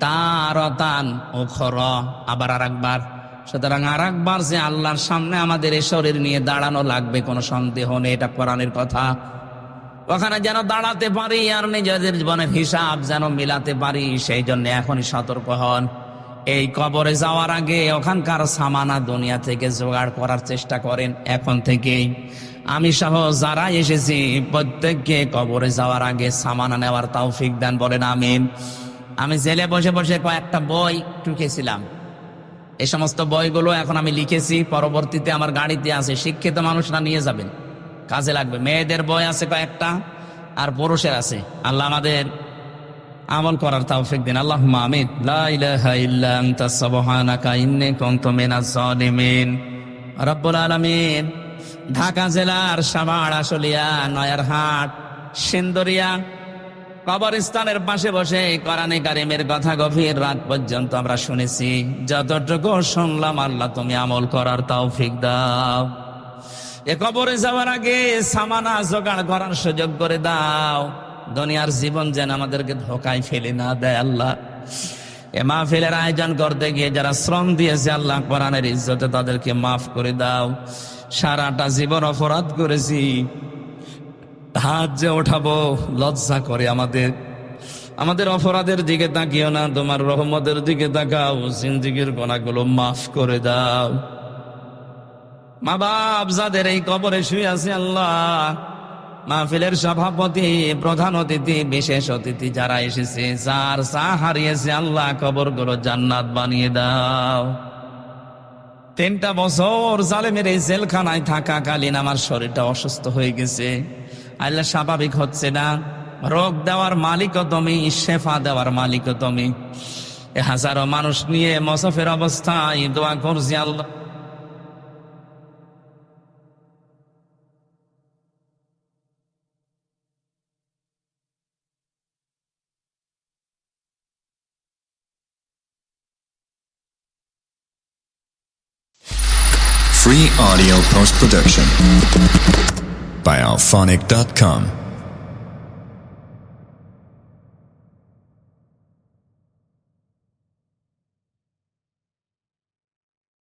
A: তারাতান উখরা, আবার আরেকবার। সুতরাং আরেকবার যে আল্লাহর সামনে আমাদের এই শরীর নিয়ে দাঁড়ানো লাগবে, কোনো সন্দেহ নেই, এটা কোরআনের কথা। ওখানে যেন দাঁড়াতে পারি আর নিজেদের জীবনের হিসাব যেন মিলাতে পারি, সেই জন্য এখনই সতর্ক হন। এই কবরে যাওয়ার আগে ওখানকার সামানা দুনিয়া থেকে জোগাড় করার চেষ্টা করেন এখন থেকেই। আমি সহ যারা এসেছি প্রত্যেককে কবরে যাওয়ার আগে সামানা নেওয়ার তৌফিক দেন। বলেন আমিন। আমি জেলে বসে বসে কয়েকটা বই টুকেছিলাম, এই সমস্ত বইগুলো এখন আমি লিখেছি, পরবর্তীতে আমার গাড়িতে আছে, শিক্ষিত মানুষরা নিয়ে যাবেন, কাজে লাগবে। মেয়েদের বই আছে কয়েকটা, আর পুরুষের আছে। আল্লাহ আমাদের আমল করার তৌফিক দিন। আল্লাহুম্মা আমিন। লা ইলাহা ইল্লা আনতা সুবহানাকা ইন্নী কুনতু মিনাজ জালিমিন। রব্বুল আলামিন ঢাকা জেলার সাভার, আশুলিয়া, নয়ারহাট, সিন্দুরিয়া কবরস্থানের পাশে বসে কোরআনে কারিমের কথা গভীর রাত পর্যন্ত আমরা শুনেছি। যতটুকু শুনলাম আল্লাহ তুমি আমল করার তৌফিক দাও। এ কবরে যাওয়ার আগে সামানা জোগাড় করার সুযোগ করে দাও। দুনিয়ার জীবন যেন আমাদেরকে ধোকায় ফেলে না দেয় আল্লাহ। এ মাহফিলের আয়োজন করতে গিয়ে যারা শ্রম দিয়েছে আল্লাহ, কোরআনের ইজ্জতে তাদেরকে মাফ করে দাও। সারাটা জীবন অপরাধ করেছি, হাত যে ওঠাবো লজ্জা করে আমাদের। আমাদের অপরাধের দিকে তাকিও না, তোমার রহমতের দিকে তাকাও। জিন্দেগীর গুনাহগুলো মাফ করে দাও। মা বাপ যাদের এই কবরে শুয়ে আছে আল্লাহ, মাহফিলের সভাপতি, প্রধান অতিথি, বিশেষ অতিথি যারা এসেছে, যার চা হারিয়েছে আল্লাহ কবরগুলো জান্নাত বানিয়ে দাও। 3টা বছর জালেমের এই জেলখানায় থাকাকালীন আমার শরীরটা অসুস্থ হয়ে গেছে আল্লাহ, স্বাভাবিক হচ্ছে না। রোগ দেওয়ার মালিকও তুমি, শেফা দেওয়ার মালিকও তুমি। হাজারো মানুষ নিয়ে মসফের অবস্থায় দোয়া করছি আল্লাহ।
B: Free audio post-production by alphonic.com.